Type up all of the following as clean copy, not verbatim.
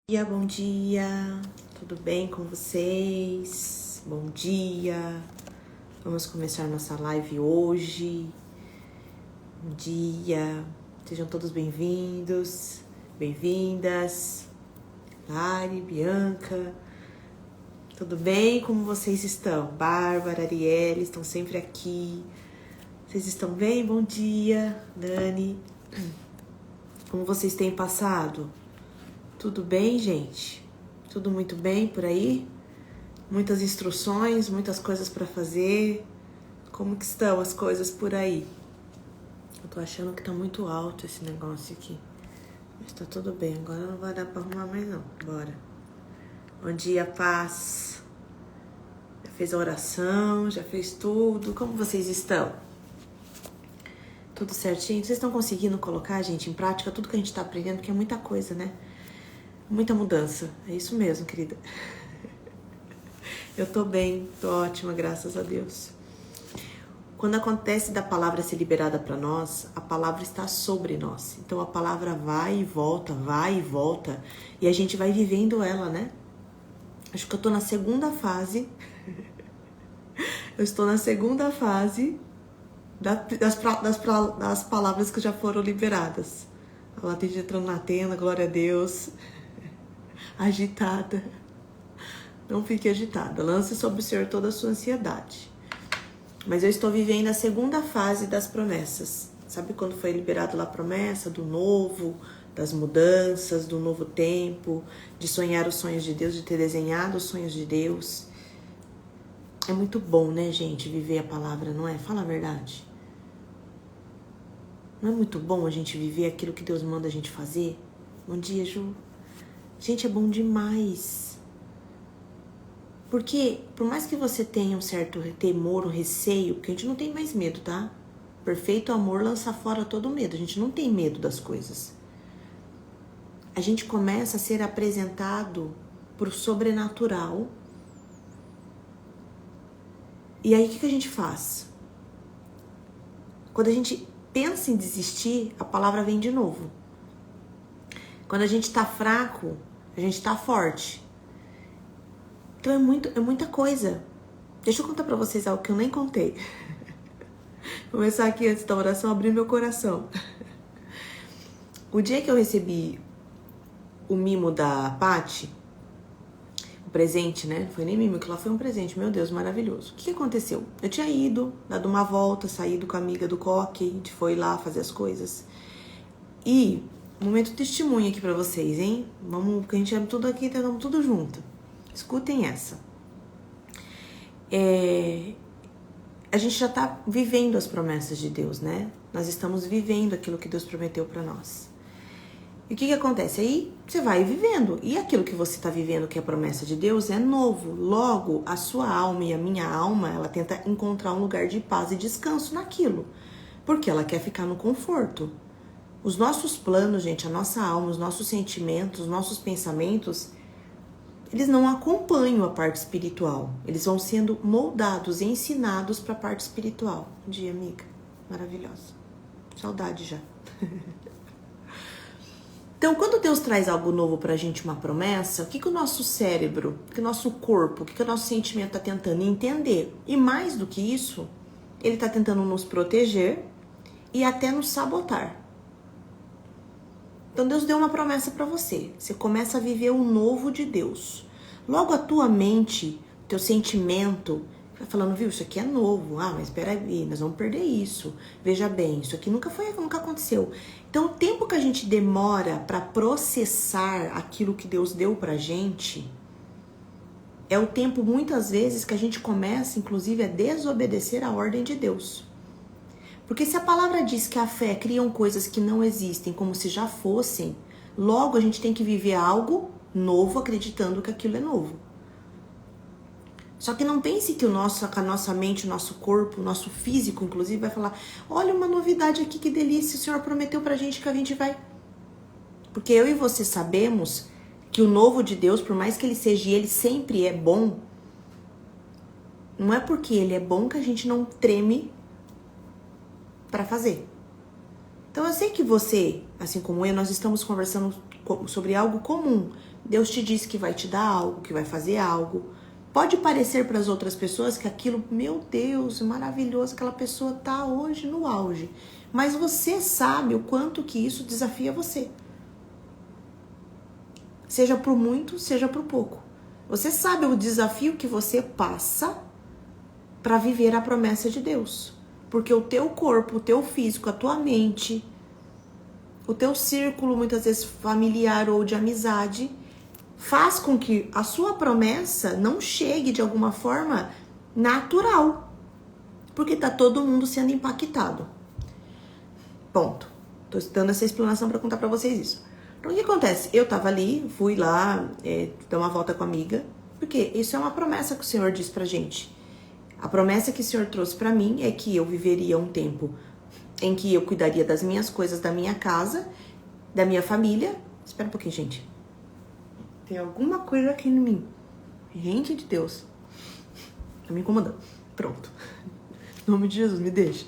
Bom dia, tudo bem com vocês? Bom dia, vamos começar nossa live hoje. Bom dia, sejam todos bem-vindos, bem-vindas. Lari, Bianca, tudo bem? Como vocês estão? Bárbara, Arielle, estão sempre aqui. Vocês estão bem? Bom dia, Dani. Como vocês têm passado? Tudo bem, gente? Tudo muito bem por aí? Muitas instruções, muitas coisas para fazer. Como que estão as coisas por aí? Eu tô achando que tá muito alto esse negócio aqui. Mas tá tudo bem, agora não vai dar pra arrumar mais não. Bora. Bom dia, paz. Já fez a oração, já fez tudo. Como vocês estão? Tudo certinho? Vocês estão conseguindo colocar, gente, em prática tudo que a gente tá aprendendo? Porque é muita coisa, né? Muita mudança, é isso mesmo, querida. Eu tô bem, tô ótima, graças a Deus. Quando acontece da palavra ser liberada para nós, a palavra está sobre nós. Então a palavra vai e volta, e a gente vai vivendo ela, né? Acho que eu tô na segunda fase. Eu estou na segunda fase das palavras que já foram liberadas. A latente entrando na tenda, glória a Deus. Agitada. Não fique agitada. Lance sobre o Senhor toda a sua ansiedade. Mas eu estou vivendo a segunda fase das promessas. Sabe quando foi liberado lá a promessa do novo, das mudanças, do novo tempo, de sonhar os sonhos de Deus, de ter desenhado os sonhos de Deus? É muito bom, né, gente, viver a palavra, não é? Fala a verdade. Não é muito bom a gente viver aquilo que Deus manda a gente fazer? Bom dia, Ju. Gente, é bom demais. Porque, por mais que você tenha um certo temor, um receio, porque a gente não tem mais medo, tá? Perfeito amor lança fora todo medo. A gente não tem medo das coisas. A gente começa a ser apresentado pro sobrenatural. E aí, o que a gente faz? Quando a gente pensa em desistir, a palavra vem de novo. Quando a gente tá fraco, a gente tá forte. Então é muita coisa. Deixa eu contar pra vocês algo que eu nem contei. Vou começar aqui antes da oração, abrir meu coração. O dia que eu recebi o mimo da Paty, o presente, né? Foi nem mimo, que lá foi um presente, meu Deus, maravilhoso. O que aconteceu? Eu tinha ido, dado uma volta, saído com a amiga do Coque, a gente foi lá fazer as coisas. E momento testemunho aqui pra vocês, hein? Vamos, porque a gente é tudo aqui, estamos tudo junto. Escutem essa. A gente já tá vivendo as promessas de Deus, né? Nós estamos vivendo aquilo que Deus prometeu pra nós. E o que acontece? Aí você vai vivendo. E aquilo que você tá vivendo, que é a promessa de Deus, é novo. Logo, a sua alma e a minha alma, ela tenta encontrar um lugar de paz e descanso naquilo. Porque ela quer ficar no conforto. Os nossos planos, gente, a nossa alma, os nossos sentimentos, os nossos pensamentos, eles não acompanham a parte espiritual. Eles vão sendo moldados, ensinados para a parte espiritual. Bom dia, amiga. Maravilhosa. Saudade já. Então, quando Deus traz algo novo pra gente, uma promessa, o que o nosso cérebro, o que o nosso corpo, o que o nosso sentimento tá tentando entender? E mais do que isso, ele tá tentando nos proteger e até nos sabotar. Então Deus deu uma promessa para você. Você começa a viver o novo de Deus. Logo a tua mente, teu sentimento, vai falando, viu, isso aqui é novo. Ah, mas espera aí, nós vamos perder isso. Veja bem, isso aqui nunca aconteceu. Então o tempo que a gente demora para processar aquilo que Deus deu pra gente, é o tempo muitas vezes que a gente começa, inclusive, a desobedecer a ordem de Deus. Porque se a palavra diz que a fé criam coisas que não existem como se já fossem, logo a gente tem que viver algo novo acreditando que aquilo é novo. Só que não pense que a nossa mente, o nosso corpo, o nosso físico, inclusive, vai falar, olha uma novidade aqui, que delícia, o Senhor prometeu pra gente que a gente vai. Porque eu e você sabemos que o novo de Deus, por mais que ele seja, ele sempre é bom, não é porque ele é bom que a gente não treme para fazer. Então eu sei que você, assim como eu, nós estamos conversando sobre algo comum. Deus te disse que vai te dar algo, que vai fazer algo. Pode parecer para as outras pessoas que aquilo, meu Deus, maravilhoso, aquela pessoa tá hoje no auge. Mas você sabe o quanto que isso desafia você. Seja pro muito, seja pro pouco. Você sabe o desafio que você passa para viver a promessa de Deus. Porque o teu corpo, o teu físico, a tua mente, o teu círculo, muitas vezes familiar ou de amizade, faz com que a sua promessa não chegue de alguma forma natural. Porque tá todo mundo sendo impactado. Ponto. Tô dando essa explanação para contar para vocês isso. Então o que acontece? Eu tava ali, fui lá dar uma volta com a amiga, porque isso é uma promessa que o Senhor disse pra gente. A promessa que o Senhor trouxe pra mim é que eu viveria um tempo em que eu cuidaria das minhas coisas, da minha casa, da minha família. Espera um pouquinho, gente. Tem alguma coisa aqui em mim. Gente de Deus. Tá me incomodando. Pronto. Em nome de Jesus, me deixa.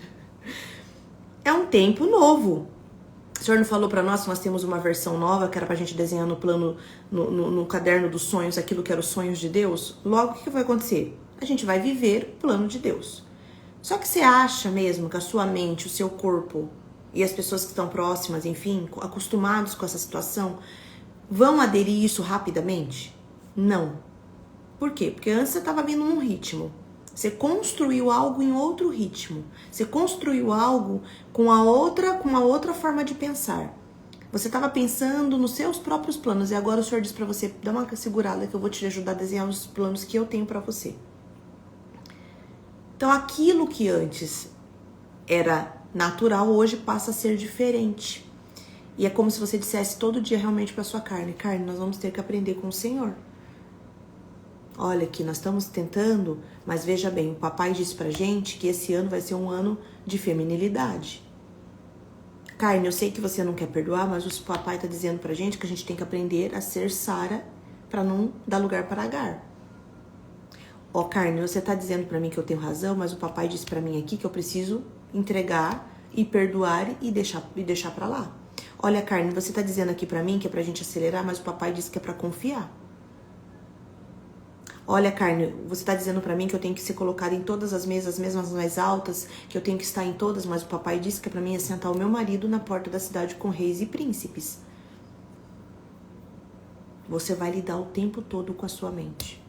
É um tempo novo. O Senhor não falou pra nós que nós temos uma versão nova, que era pra gente desenhar no plano, no caderno dos sonhos, aquilo que era os sonhos de Deus? Logo, o que vai acontecer? A gente vai viver o plano de Deus. Só que você acha mesmo que a sua mente, o seu corpo e as pessoas que estão próximas, enfim, acostumados com essa situação, vão aderir isso rapidamente? Não. Por quê? Porque antes você estava vindo num ritmo. Você construiu algo em outro ritmo. Você construiu algo com uma outra forma de pensar. Você estava pensando nos seus próprios planos e agora o Senhor diz para você, dá uma segurada que eu vou te ajudar a desenhar os planos que eu tenho para você. Então aquilo que antes era natural, hoje passa a ser diferente. E é como se você dissesse todo dia realmente para sua carne, nós vamos ter que aprender com o Senhor. Olha aqui, nós estamos tentando, mas veja bem, o papai disse pra gente que esse ano vai ser um ano de feminilidade. Carne, eu sei que você não quer perdoar, mas o papai tá dizendo pra gente que a gente tem que aprender a ser Sara pra não dar lugar para Agar. Ó, Carne, você tá dizendo pra mim que eu tenho razão, mas o papai disse pra mim aqui que eu preciso entregar e perdoar e deixar pra lá. Olha, Carne, você tá dizendo aqui pra mim que é pra gente acelerar, mas o papai disse que é pra confiar. Olha, Carne, você tá dizendo pra mim que eu tenho que ser colocada em todas as mesas, mesmo as mais altas, que eu tenho que estar em todas, mas o papai disse que é pra mim sentar o meu marido na porta da cidade com reis e príncipes. Você vai lidar o tempo todo com a sua mente.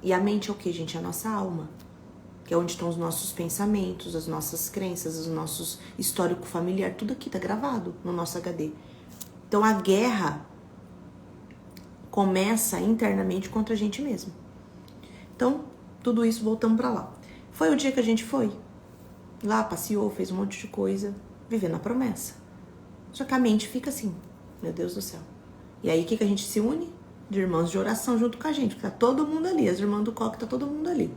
E a mente é o que, gente? É a nossa alma. Que é onde estão os nossos pensamentos, as nossas crenças, o nosso histórico familiar. Tudo aqui tá gravado no nosso HD. Então a guerra começa internamente contra a gente mesmo. Então, tudo isso voltamos pra lá. Foi o dia que a gente foi. Lá, passeou, fez um monte de coisa, vivendo a promessa. Só que a mente fica assim, meu Deus do céu. E aí, o que a gente se une? De irmãos de oração junto com a gente, porque tá todo mundo ali. As irmãs do coque, tá todo mundo ali.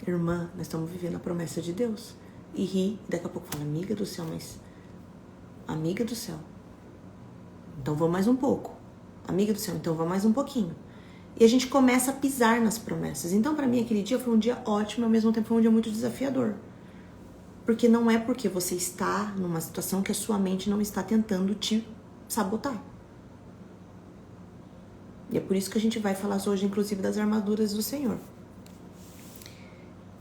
Irmã, nós estamos vivendo a promessa de Deus. E ri, e daqui a pouco fala, amiga do céu, mas... Amiga do céu. Então, vamos mais um pouco. Amiga do céu, então vamos mais um pouquinho. E a gente começa a pisar nas promessas. Então, pra mim, aquele dia foi um dia ótimo, ao mesmo tempo foi um dia muito desafiador. Porque não é porque você está numa situação que a sua mente não está tentando te sabotar. E é por isso que a gente vai falar hoje, inclusive, das armaduras do Senhor.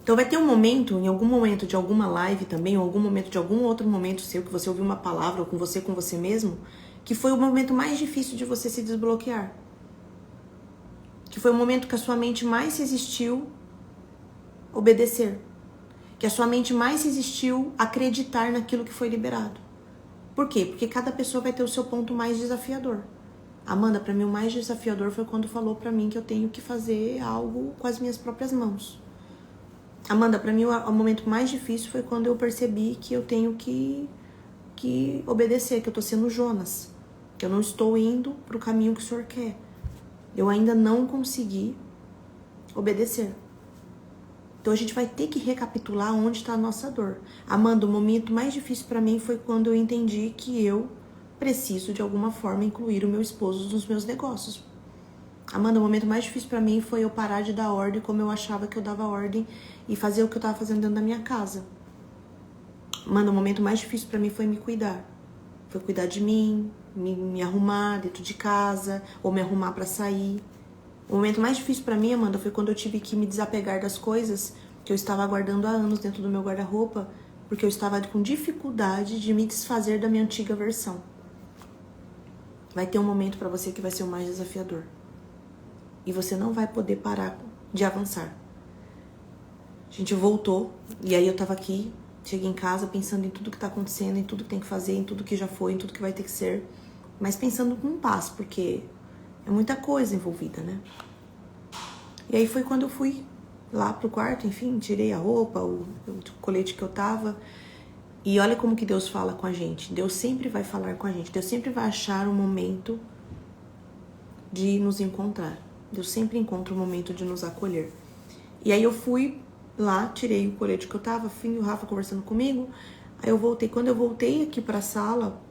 Então vai ter um momento, em algum momento de alguma live também, ou algum momento de algum outro momento seu, que você ouviu uma palavra, ou com você mesmo, que foi o momento mais difícil de você se desbloquear. Que foi o momento que a sua mente mais resistiu obedecer. Que a sua mente mais resistiu acreditar naquilo que foi liberado. Por quê? Porque cada pessoa vai ter o seu ponto mais desafiador. Amanda, pra mim o mais desafiador foi quando falou pra mim que eu tenho que fazer algo com as minhas próprias mãos. Amanda, pra mim o momento mais difícil foi quando eu percebi que eu tenho que obedecer, que eu tô sendo Jonas. Que eu não estou indo pro caminho que o Senhor quer. Eu ainda não consegui obedecer. Então a gente vai ter que recapitular onde está a nossa dor. Amanda, o momento mais difícil para mim foi quando eu entendi que eu preciso de alguma forma incluir o meu esposo nos meus negócios. Amanda, o momento mais difícil para mim foi eu parar de dar ordem como eu achava que eu dava ordem e fazer o que eu estava fazendo dentro da minha casa. Amanda, o momento mais difícil para mim foi me cuidar. foi cuidar de mim, me arrumar dentro de casa, ou me arrumar para sair. O momento mais difícil para mim, Amanda, foi quando eu tive que me desapegar das coisas que eu estava guardando há anos dentro do meu guarda-roupa, porque eu estava com dificuldade de me desfazer da minha antiga versão. Vai ter um momento para você que vai ser o mais desafiador. E você não vai poder parar de avançar. A gente voltou, e aí eu tava aqui, cheguei em casa pensando em tudo que tá acontecendo, em tudo que tem que fazer, em tudo que já foi, em tudo que vai ter que ser. Mas pensando com paz, porque é muita coisa envolvida, né? E aí foi quando eu fui lá pro quarto, enfim, tirei a roupa, o colete que eu tava. E olha como que Deus fala com a gente. Deus sempre vai falar com a gente. Deus sempre vai achar um momento de nos encontrar. Deus sempre encontra um momento de nos acolher. E aí eu fui lá, tirei o colete que eu tava, fui o Rafa conversando comigo. Aí eu voltei. Quando eu voltei aqui pra sala,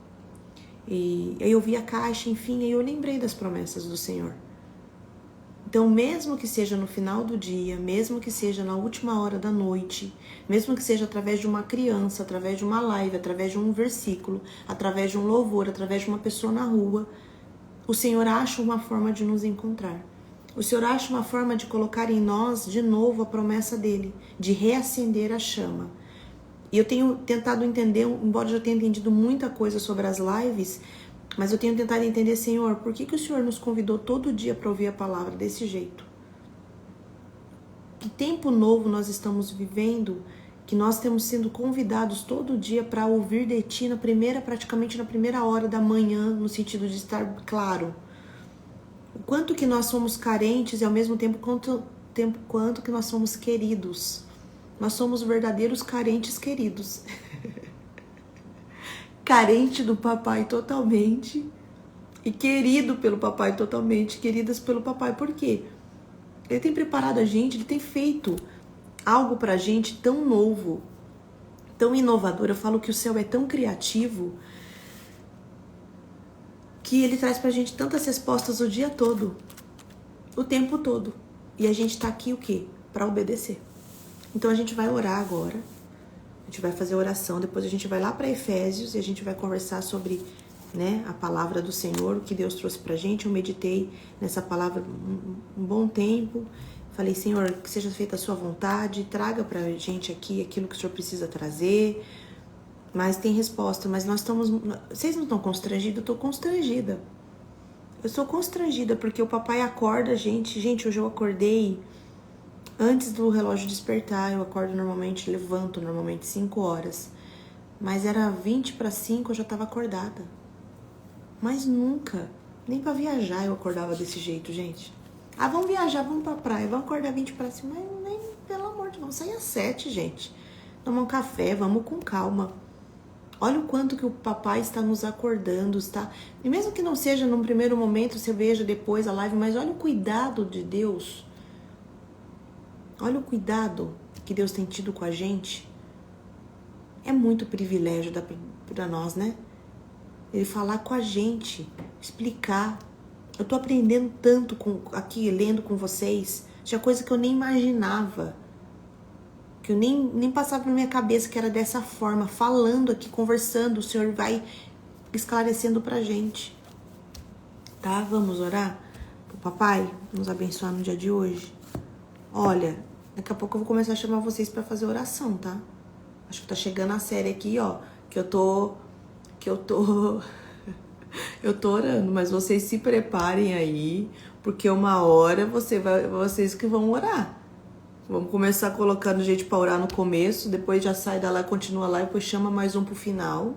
e aí eu vi a caixa, enfim, aí eu lembrei das promessas do Senhor. Então, mesmo que seja no final do dia, mesmo que seja na última hora da noite, mesmo que seja através de uma criança, através de uma live, através de um versículo, através de um louvor, através de uma pessoa na rua, o Senhor acha uma forma de nos encontrar. O Senhor acha uma forma de colocar em nós de novo a promessa dele, de reacender a chama. E eu tenho tentado entender, embora eu já tenha entendido muita coisa sobre as lives, mas eu tenho tentado entender, Senhor, por que o Senhor nos convidou todo dia para ouvir a palavra desse jeito? Que tempo novo nós estamos vivendo, que nós temos sido convidados todo dia para ouvir de Ti praticamente na primeira hora da manhã, no sentido de estar claro. O quanto que nós somos carentes e ao mesmo tempo quanto que nós somos queridos. Nós somos verdadeiros carentes queridos. Carente do papai totalmente e querido pelo papai totalmente, queridas pelo papai. Por quê? Ele tem preparado a gente, ele tem feito algo pra gente tão novo, tão inovador. Eu falo que o céu é tão criativo que ele traz pra gente tantas respostas o dia todo, o tempo todo. E a gente tá aqui o quê? Pra obedecer. Então a gente vai orar agora. A gente vai fazer oração, depois a gente vai lá para Efésios e a gente vai conversar sobre, né, a palavra do Senhor, o que Deus trouxe pra gente. Eu meditei nessa palavra um bom tempo. Falei, Senhor, que seja feita a sua vontade, traga pra gente aqui aquilo que o Senhor precisa trazer. Mas tem resposta, mas nós estamos... Vocês não estão constrangidos? Eu tô constrangida. Eu sou constrangida porque o papai acorda a gente. Gente, hoje eu acordei... Antes do relógio despertar, eu acordo normalmente, levanto normalmente 5 horas. Mas era 20 para 5, eu já estava acordada. Mas nunca, nem para viajar eu acordava desse jeito, gente. Ah, vamos viajar, vamos pra praia, vamos acordar 20 para 5. Mas nem, pelo amor de Deus, sair às 7, gente. Tomar um café, vamos com calma. Olha o quanto que o papai está nos acordando, está... E mesmo que não seja num primeiro momento, você veja depois a live, mas olha o cuidado de Deus. Olha o cuidado que Deus tem tido com a gente. É muito privilégio para nós, né? Ele falar com a gente, explicar. Eu tô aprendendo tanto aqui, lendo com vocês. Tinha coisa que eu nem imaginava. Que eu nem passava na minha cabeça que era dessa forma. Falando aqui, conversando, o Senhor vai esclarecendo pra gente. Tá? Vamos orar? O papai nos abençoar no dia de hoje. Olha... Daqui a pouco eu vou começar a chamar vocês pra fazer oração, tá? Acho que tá chegando a série aqui, ó. Que eu tô eu tô orando, mas vocês se preparem aí, porque uma hora vocês que vão orar. Vamos começar colocando gente pra orar no começo, depois já sai da lá, continua lá e depois chama mais um pro final.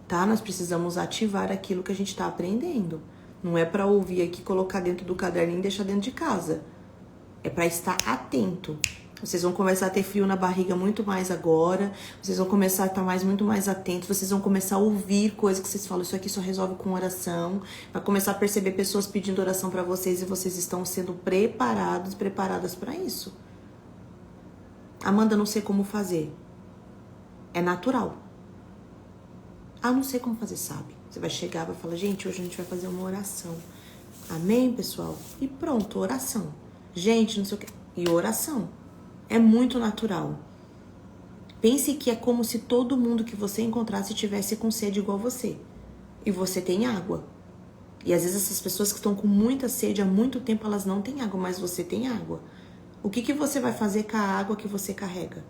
Tá? Nós precisamos ativar aquilo que a gente tá aprendendo. Não é pra ouvir aqui, colocar dentro do caderninho e deixar dentro de casa. É para estar atento. Vocês vão começar a ter frio na barriga muito mais agora. Vocês vão começar a estar muito mais atentos. Vocês vão começar a ouvir coisas que vocês falam. Isso aqui só resolve com oração. Vai começar a perceber pessoas pedindo oração para vocês e vocês estão sendo preparadas para isso. Amanda, não sei como fazer. É natural. Ah, não sei como fazer, sabe? Você vai chegar, vai falar, gente, hoje a gente vai fazer uma oração. Amém, pessoal? E pronto, oração. Gente, não sei o que. E oração. É muito natural. Pense que é como se todo mundo que você encontrasse tivesse com sede igual você. E você tem água. E às vezes essas pessoas que estão com muita sede há muito tempo, elas não têm água, mas você tem água. O que você vai fazer com a água que você carrega?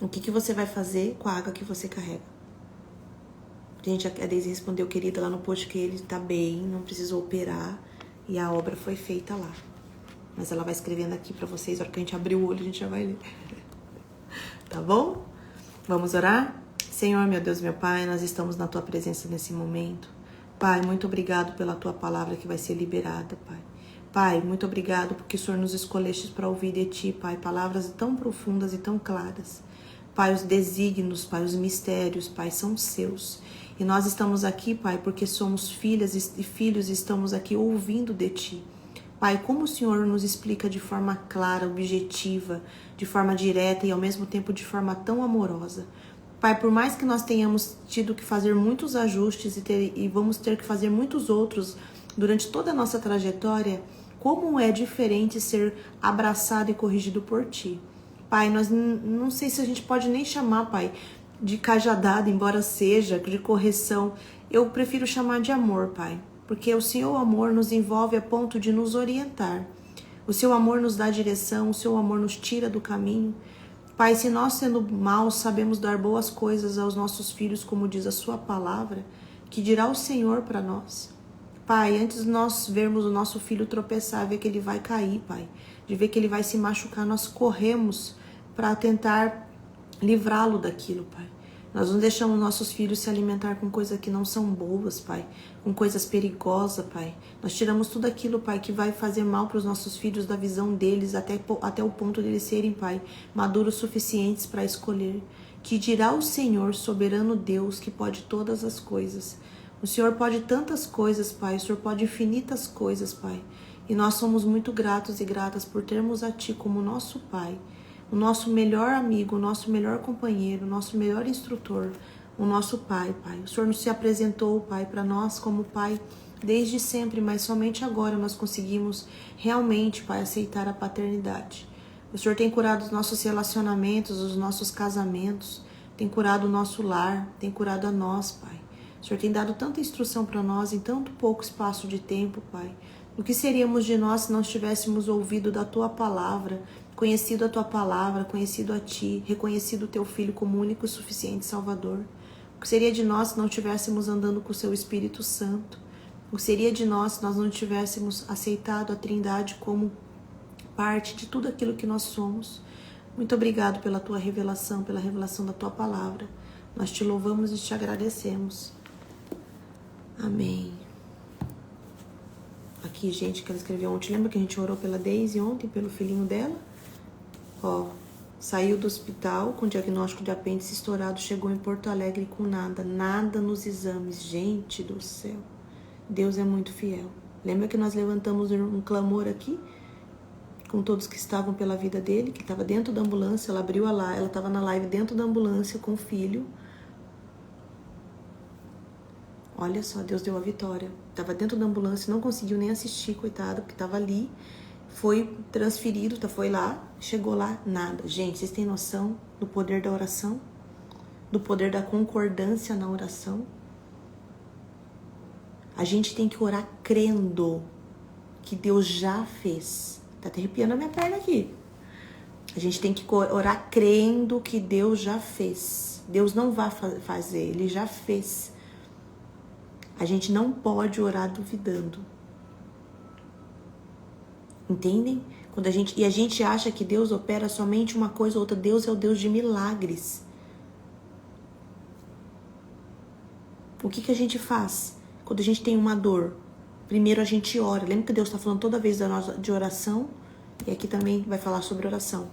O que você vai fazer com a água que você carrega? Gente, a Deise respondeu, querida, lá no post que ele tá bem, não precisou operar e a obra foi feita lá. Mas ela vai escrevendo aqui pra vocês, a hora que a gente abrir o olho, a gente já vai ler. Tá bom? Vamos orar? Senhor, meu Deus, meu Pai, nós estamos na Tua presença nesse momento. Pai, muito obrigado pela Tua palavra que vai ser liberada, Pai. Pai, muito obrigado porque o Senhor nos escolheste para ouvir de Ti, Pai, palavras tão profundas e tão claras. Pai, os desígnios, Pai, os mistérios, Pai, são seus. E nós estamos aqui, Pai, porque somos filhas e filhos e estamos aqui ouvindo de Ti. Pai, como o Senhor nos explica de forma clara, objetiva, de forma direta e ao mesmo tempo de forma tão amorosa. Pai, por mais que nós tenhamos tido que fazer muitos ajustes e vamos ter que fazer muitos outros durante toda a nossa trajetória, como é diferente ser abraçado e corrigido por Ti. Pai, nós não sei se a gente pode nem chamar, Pai, de cajadada, embora seja, de correção. Eu prefiro chamar de amor, Pai, porque o Seu amor nos envolve a ponto de nos orientar. O Seu amor nos dá direção, o Seu amor nos tira do caminho. Pai, se nós sendo maus sabemos dar boas coisas aos nossos filhos, como diz a Sua palavra, que dirá o Senhor para nós? Pai, antes de nós vermos o nosso filho tropeçar, ver que ele vai cair, Pai, de ver que ele vai se machucar, nós corremos para tentar livrá-lo daquilo, Pai. Nós não deixamos nossos filhos se alimentar com coisas que não são boas, Pai, com coisas perigosas, Pai. Nós tiramos tudo aquilo, Pai, que vai fazer mal para os nossos filhos, da visão deles, até o ponto de eles serem, Pai, maduros suficientes para escolher. Que dirá o Senhor, soberano Deus, que pode todas as coisas. O Senhor pode tantas coisas, Pai, o Senhor pode infinitas coisas, Pai. E nós somos muito gratos e gratas por termos a Ti como nosso Pai, o nosso melhor amigo, o nosso melhor companheiro, o nosso melhor instrutor, o nosso Pai, Pai. O Senhor nos se apresentou, Pai, para nós como Pai desde sempre, mas somente agora nós conseguimos realmente, Pai, aceitar a paternidade. O Senhor tem curado os nossos relacionamentos, os nossos casamentos, tem curado o nosso lar, tem curado a nós, Pai. O Senhor tem dado tanta instrução para nós em tanto pouco espaço de tempo, Pai. O que seríamos de nós se não tivéssemos ouvido da Tua palavra, conhecido a Tua palavra, conhecido a Ti, reconhecido o Teu Filho como único e suficiente Salvador? O que seria de nós se não estivéssemos andando com o Seu Espírito Santo? O que seria de nós se nós não tivéssemos aceitado a Trindade como parte de tudo aquilo que nós somos? Muito obrigado pela Tua revelação, pela revelação da Tua palavra. Nós Te louvamos e Te agradecemos. Amém. Aqui, gente, que ela escreveu ontem. Lembra que a gente orou pela Deise ontem, pelo filhinho dela? Ó, saiu do hospital com diagnóstico de apêndice estourado, chegou em Porto Alegre com nada nos exames. Gente do céu, Deus é muito fiel. Lembra que nós levantamos um clamor aqui com todos que estavam pela vida dele, que estava dentro da ambulância, ela abriu ela estava na live dentro da ambulância com o filho. Olha só, Deus deu a vitória. Estava dentro da ambulância, não conseguiu nem assistir, coitado, porque estava ali. Foi transferido, foi lá, chegou lá, nada. Gente, vocês têm noção do poder da oração? Do poder da concordância na oração? A gente tem que orar crendo que Deus já fez. Tá até arrepiando a minha perna aqui. A gente tem que orar crendo que Deus já fez. Deus não vai fazer, Ele já fez. A gente não pode orar duvidando. Entendem? E a gente acha que Deus opera somente uma coisa ou outra. Deus é o Deus de milagres. O que a gente faz quando a gente tem uma dor? Primeiro a gente ora. Lembra que Deus está falando toda vez de oração? E aqui também vai falar sobre oração.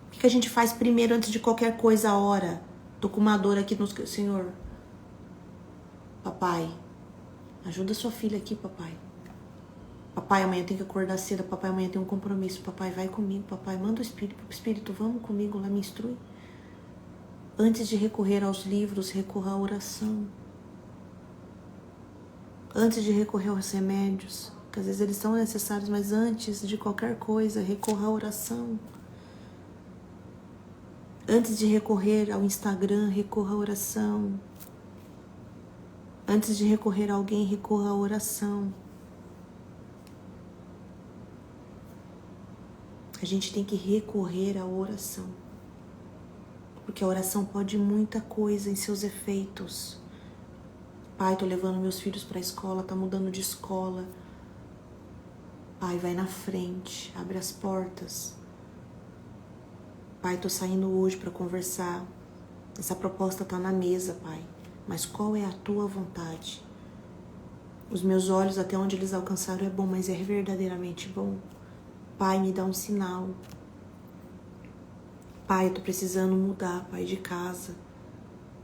O que a gente faz primeiro antes de qualquer coisa? Ora. Tô com uma dor aqui no Senhor. Papai, ajuda sua filha aqui, papai. Papai, amanhã tem que acordar cedo. Papai, amanhã tem um compromisso. Papai, vai comigo. Papai, manda o Espírito, vamos comigo lá, me instrui. Antes de recorrer aos livros, recorra à oração. Antes de recorrer aos remédios, que às vezes eles são necessários, mas antes de qualquer coisa, recorra à oração. Antes de recorrer ao Instagram, recorra à oração. Antes de recorrer a alguém, recorra à oração. A gente tem que recorrer à oração. Porque a oração pode muita coisa em seus efeitos. Pai, tô levando meus filhos para a escola, tá mudando de escola. Pai, vai na frente, abre as portas. Pai, tô saindo hoje para conversar. Essa proposta tá na mesa, Pai. Mas qual é a tua vontade? Os meus olhos até onde eles alcançaram é bom, mas é verdadeiramente bom? Pai, me dá um sinal. Pai, eu tô precisando mudar, Pai, de casa.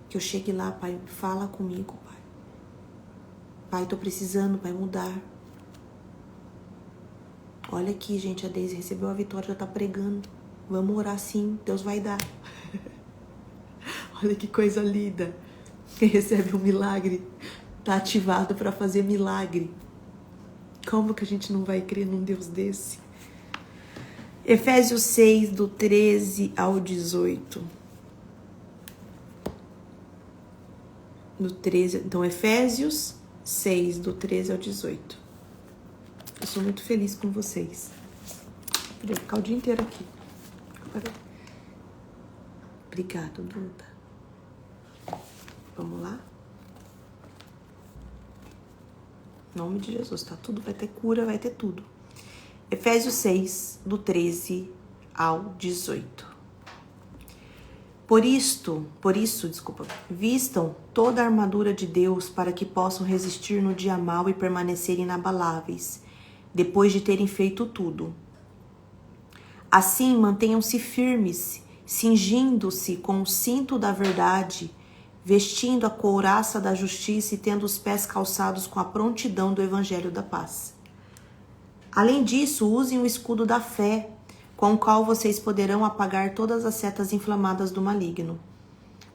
Que eu chegue lá, Pai, fala comigo, Pai. Pai, tô precisando, Pai, mudar. Olha aqui, gente, a Deise recebeu a vitória, já tá pregando. Vamos orar sim, Deus vai dar. Olha que coisa linda. Quem recebe um milagre tá ativado para fazer milagre. Como que a gente não vai crer num Deus desse? Efésios 6, do 13 ao 18. Então, Efésios 6, do 13 ao 18. Eu sou muito feliz com vocês. Podia ficar o dia inteiro aqui. Obrigado, Duda. Vamos lá? Em nome de Jesus, tá? Tudo vai ter cura, vai ter tudo. Efésios 6, do 13 ao 18. Por isso, vistam toda a armadura de Deus para que possam resistir no dia mau e permanecer inabaláveis, depois de terem feito tudo. Assim, mantenham-se firmes, cingindo-se com o cinto da verdade, vestindo a couraça da justiça e tendo os pés calçados com a prontidão do evangelho da paz. Além disso, usem o escudo da fé, com o qual vocês poderão apagar todas as setas inflamadas do maligno.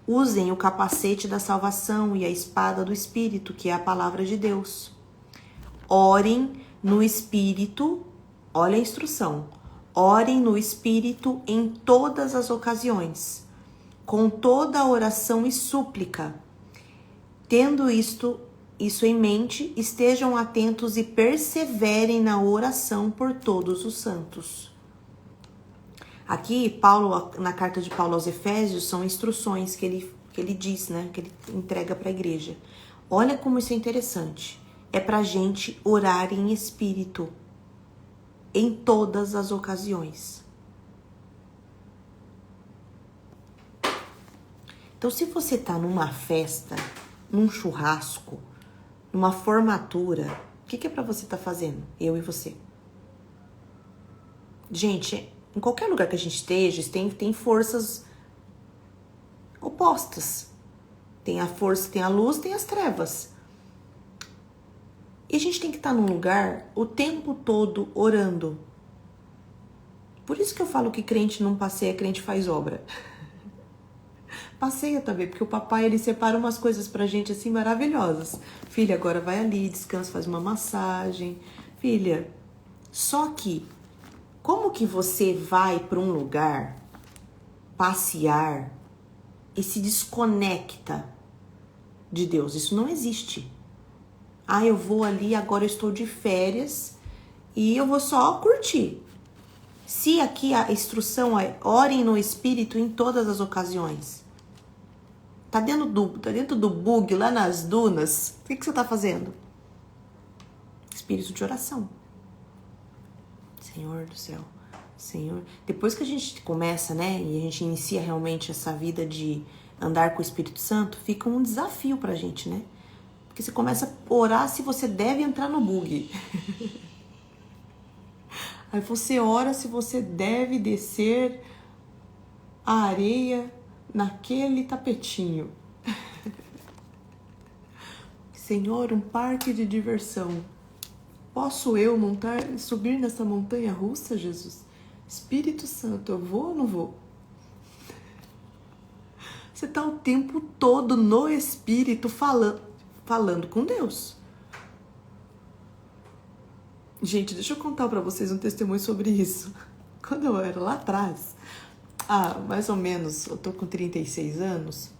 Usem o capacete da salvação e a espada do Espírito, que é a palavra de Deus. Orem no Espírito, olha a instrução, orem no Espírito em todas as ocasiões, com toda a oração e súplica. Tendo isso em mente, estejam atentos e perseverem na oração por todos os santos. Aqui, Paulo, na carta de Paulo aos Efésios, são instruções que ele diz, né, que ele entrega para a igreja. Olha como isso é interessante. É para a gente orar em espírito, em todas as ocasiões. Então, se você está numa festa, num churrasco, numa formatura, o que é para você estar fazendo? Eu e você. Gente, em qualquer lugar que a gente esteja, tem forças opostas. Tem a força, tem a luz, tem as trevas. E a gente tem que estar num lugar o tempo todo orando. Por isso que eu falo que crente não passeia, crente faz obra. Passeia também, porque o papai, ele separa umas coisas pra gente assim maravilhosas. Filha, agora vai ali, descansa, faz uma massagem. Filha, só que, como que você vai pra um lugar passear e se desconecta de Deus? Isso não existe. Ah, eu vou ali, agora eu estou de férias e eu vou só curtir. Se aqui a instrução é orem no Espírito em todas as ocasiões. Tá dentro do bug, lá nas dunas, o que você tá fazendo? Espírito de oração. Senhor do céu, Senhor. Depois que a gente começa, né, e a gente inicia realmente essa vida de andar com o Espírito Santo, fica um desafio pra gente, né? Porque você começa a orar se você deve entrar no bug. Aí você ora se você deve descer a areia naquele tapetinho. Senhor, um parque de diversão. Posso eu subir nessa montanha russa, Jesus? Espírito Santo, eu vou ou não vou? Você está o tempo todo no Espírito falando com Deus. Gente, deixa eu contar para vocês um testemunho sobre isso. Quando eu era lá atrás, mais ou menos, eu tô com 36 anos.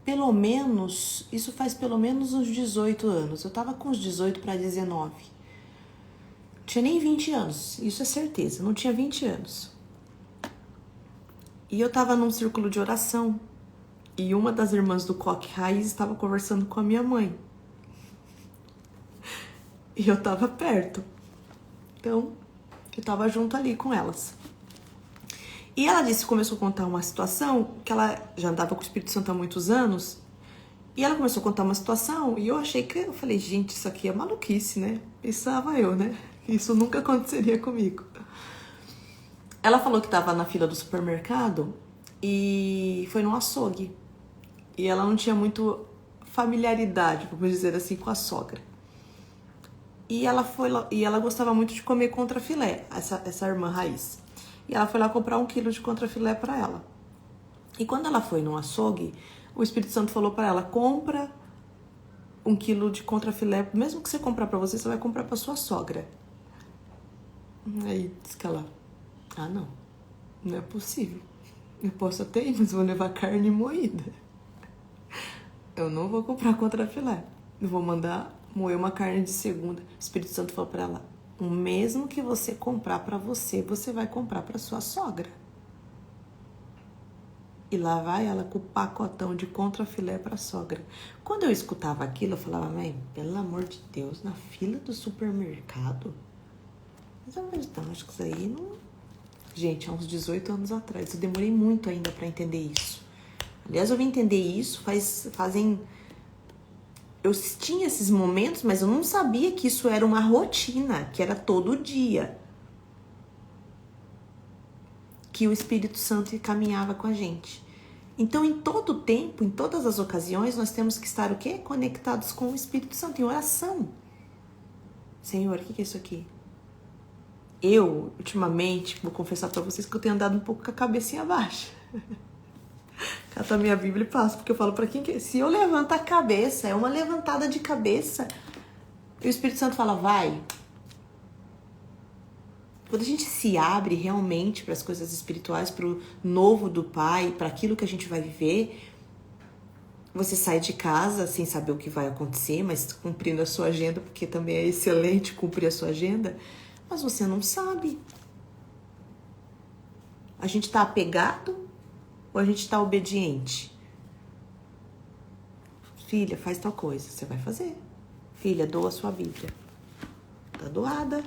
Pelo menos, isso faz pelo menos uns 18 anos. Eu tava com uns 18 para 19. Não tinha nem 20 anos, isso é certeza, não tinha 20 anos. E eu tava num círculo de oração. E uma das irmãs do Coque Raiz estava conversando com a minha mãe. E eu tava perto. Então, eu tava junto ali com elas. E ela começou a contar uma situação que ela já andava com o Espírito Santo há muitos anos. E ela começou a contar uma situação e eu falei, gente, isso aqui é maluquice, né? Pensava eu, né? Isso nunca aconteceria comigo. Ela falou que tava na fila do supermercado e foi num açougue. E ela não tinha muito familiaridade, vamos dizer assim, com a sogra. E ela gostava muito de comer contrafilé, essa irmã Raiz. E ela foi lá comprar 1 quilo de contrafilé para ela. E quando ela foi no açougue, o Espírito Santo falou para ela, compra 1 quilo de contrafilé, mesmo que você comprar para você, você vai comprar para sua sogra. Aí disse que ela, não é possível. Eu posso até ir, mas vou levar carne moída. Eu não vou comprar contrafilé. Eu vou mandar moer uma carne de segunda. O Espírito Santo falou para ela, o mesmo que você comprar para você, você vai comprar para sua sogra. E lá vai ela com o pacotão de contrafilé para a sogra. Quando eu escutava aquilo, eu falava, mãe, pelo amor de Deus, na fila do supermercado? Mas eu acho que isso aí não... Gente, há uns 18 anos atrás, eu demorei muito ainda para entender isso. Aliás, eu vim entender isso fazem... Eu tinha esses momentos, mas eu não sabia que isso era uma rotina, que era todo dia. Que o Espírito Santo caminhava com a gente. Então, em todo tempo, em todas as ocasiões, nós temos que estar o quê? Conectados com o Espírito Santo, em oração. Senhor, o que é isso aqui? Eu, ultimamente, vou confessar para vocês que eu tenho andado um pouco com a cabecinha baixa. Cato a minha Bíblia e passo, porque eu falo para quem que... Se eu levanto a cabeça, é uma levantada de cabeça, e o Espírito Santo fala, vai. Quando a gente se abre realmente para as coisas espirituais, para o novo do Pai, para aquilo que a gente vai viver, você sai de casa sem saber o que vai acontecer, mas cumprindo a sua agenda, porque também é excelente cumprir a sua agenda, mas você não sabe. A gente está apegado ou a gente está obediente? Filha, faz tal coisa, você vai fazer. Filha, doa a sua Bíblia. Tá doada.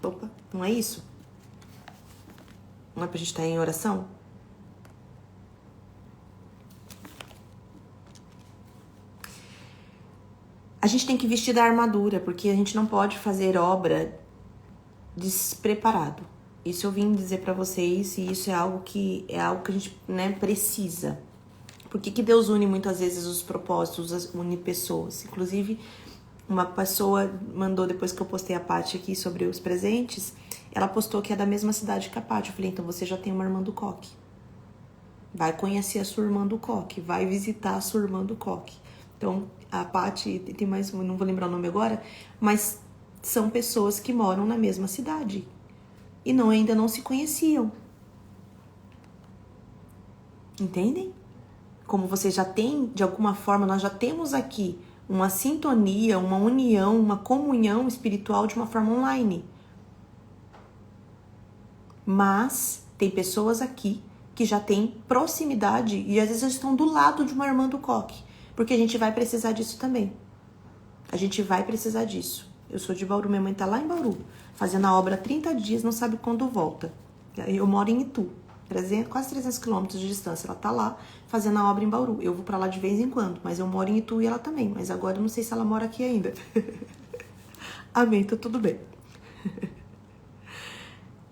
Opa, não é isso? Não é pra gente estar em oração? A gente tem que vestir da armadura, porque a gente não pode fazer obra despreparado. Isso eu vim dizer pra vocês, e isso é algo que a gente, né, precisa. Por que Deus une muitas vezes os propósitos, une pessoas? Inclusive, uma pessoa mandou, depois que eu postei a Paty aqui sobre os presentes, ela postou que é da mesma cidade que a Paty. Eu falei, então você já tem uma irmã do Coque. Vai conhecer a sua irmã do Coque, vai visitar a sua irmã do Coque. Então, a Paty, tem mais, não vou lembrar o nome agora, mas são pessoas que moram na mesma cidade e ainda não se conheciam. Entendem? Como você já tem, de alguma forma, nós já temos aqui uma sintonia, uma união, uma comunhão espiritual de uma forma online. Mas tem pessoas aqui que já têm proximidade e às vezes estão do lado de uma irmã do Coque, porque a gente vai precisar disso também. A gente vai precisar disso. Eu sou de Bauru, minha mãe tá lá em Bauru, fazendo a obra há 30 dias, não sabe quando volta. Eu moro em Itu, quase 300 quilômetros de distância. Ela tá lá fazendo a obra em Bauru. Eu vou pra lá de vez em quando, mas eu moro em Itu e ela também. Mas agora eu não sei se ela mora aqui ainda. Amém, tá tudo bem.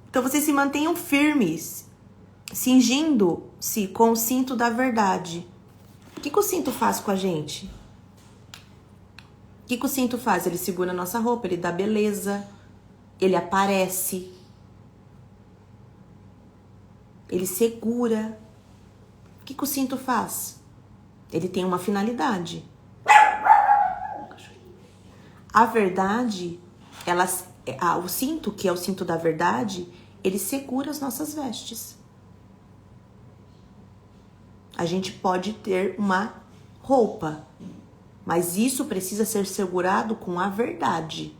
Então vocês se mantenham firmes, cingindo-se com o cinto da verdade. O que o cinto faz com a gente? O que o cinto faz? Ele segura a nossa roupa, ele dá beleza, ele aparece, ele segura. O que o cinto faz? Ele tem uma finalidade. A verdade, o cinto, que é o cinto da verdade, ele segura as nossas vestes. A gente pode ter uma roupa, mas isso precisa ser segurado com a verdade.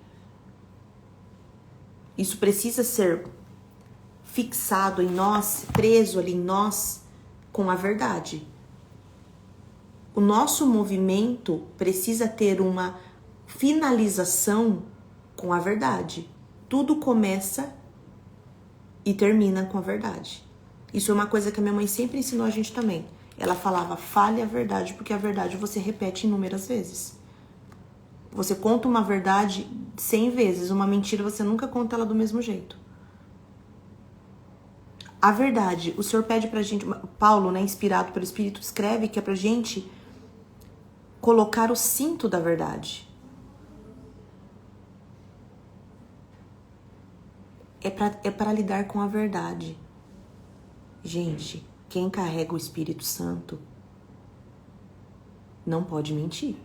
Isso precisa ser fixado em nós, preso ali em nós, com a verdade. O nosso movimento precisa ter uma finalização com a verdade. Tudo começa e termina com a verdade. Isso é uma coisa que a minha mãe sempre ensinou a gente também. Ela falava, fale a verdade, porque a verdade você repete inúmeras vezes. Você conta uma verdade 100 vezes, uma mentira você nunca conta ela do mesmo jeito. A verdade, o Senhor pede pra gente, Paulo, né, inspirado pelo Espírito, escreve que é pra gente colocar o cinto da verdade. É para lidar com a verdade. Gente, quem carrega o Espírito Santo não pode mentir.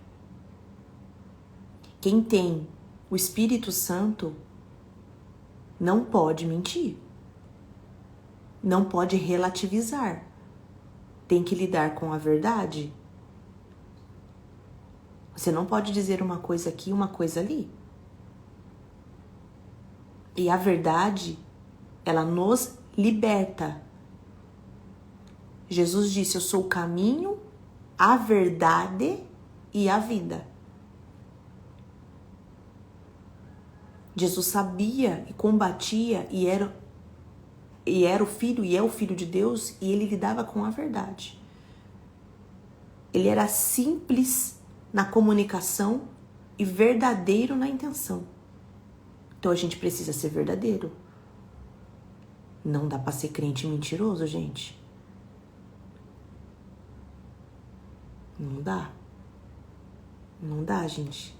Quem tem o Espírito Santo não pode mentir. Não pode relativizar. Tem que lidar com a verdade. Você não pode dizer uma coisa aqui e uma coisa ali. E a verdade, ela nos liberta. Jesus disse, eu sou o caminho, a verdade e a vida. Jesus sabia e combatia e era o Filho e é o Filho de Deus e ele lidava com a verdade. Ele era simples na comunicação e verdadeiro na intenção. Então a gente precisa ser verdadeiro. Não dá pra ser crente mentiroso, gente. Não dá. Não dá, gente.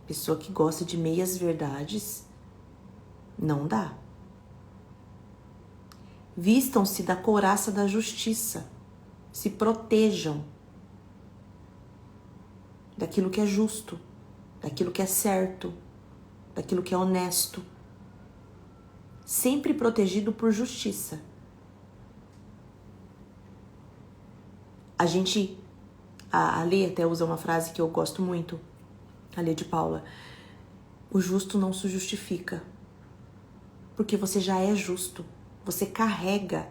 Pessoa que gosta de meias verdades, não dá. Vistam-se da couraça da justiça. Se protejam daquilo que é justo, daquilo que é certo, daquilo que é honesto. Sempre protegido por justiça. A Lê até usa uma frase que eu gosto muito, a Lê de Paula. O justo não se justifica, porque você já é justo. Você carrega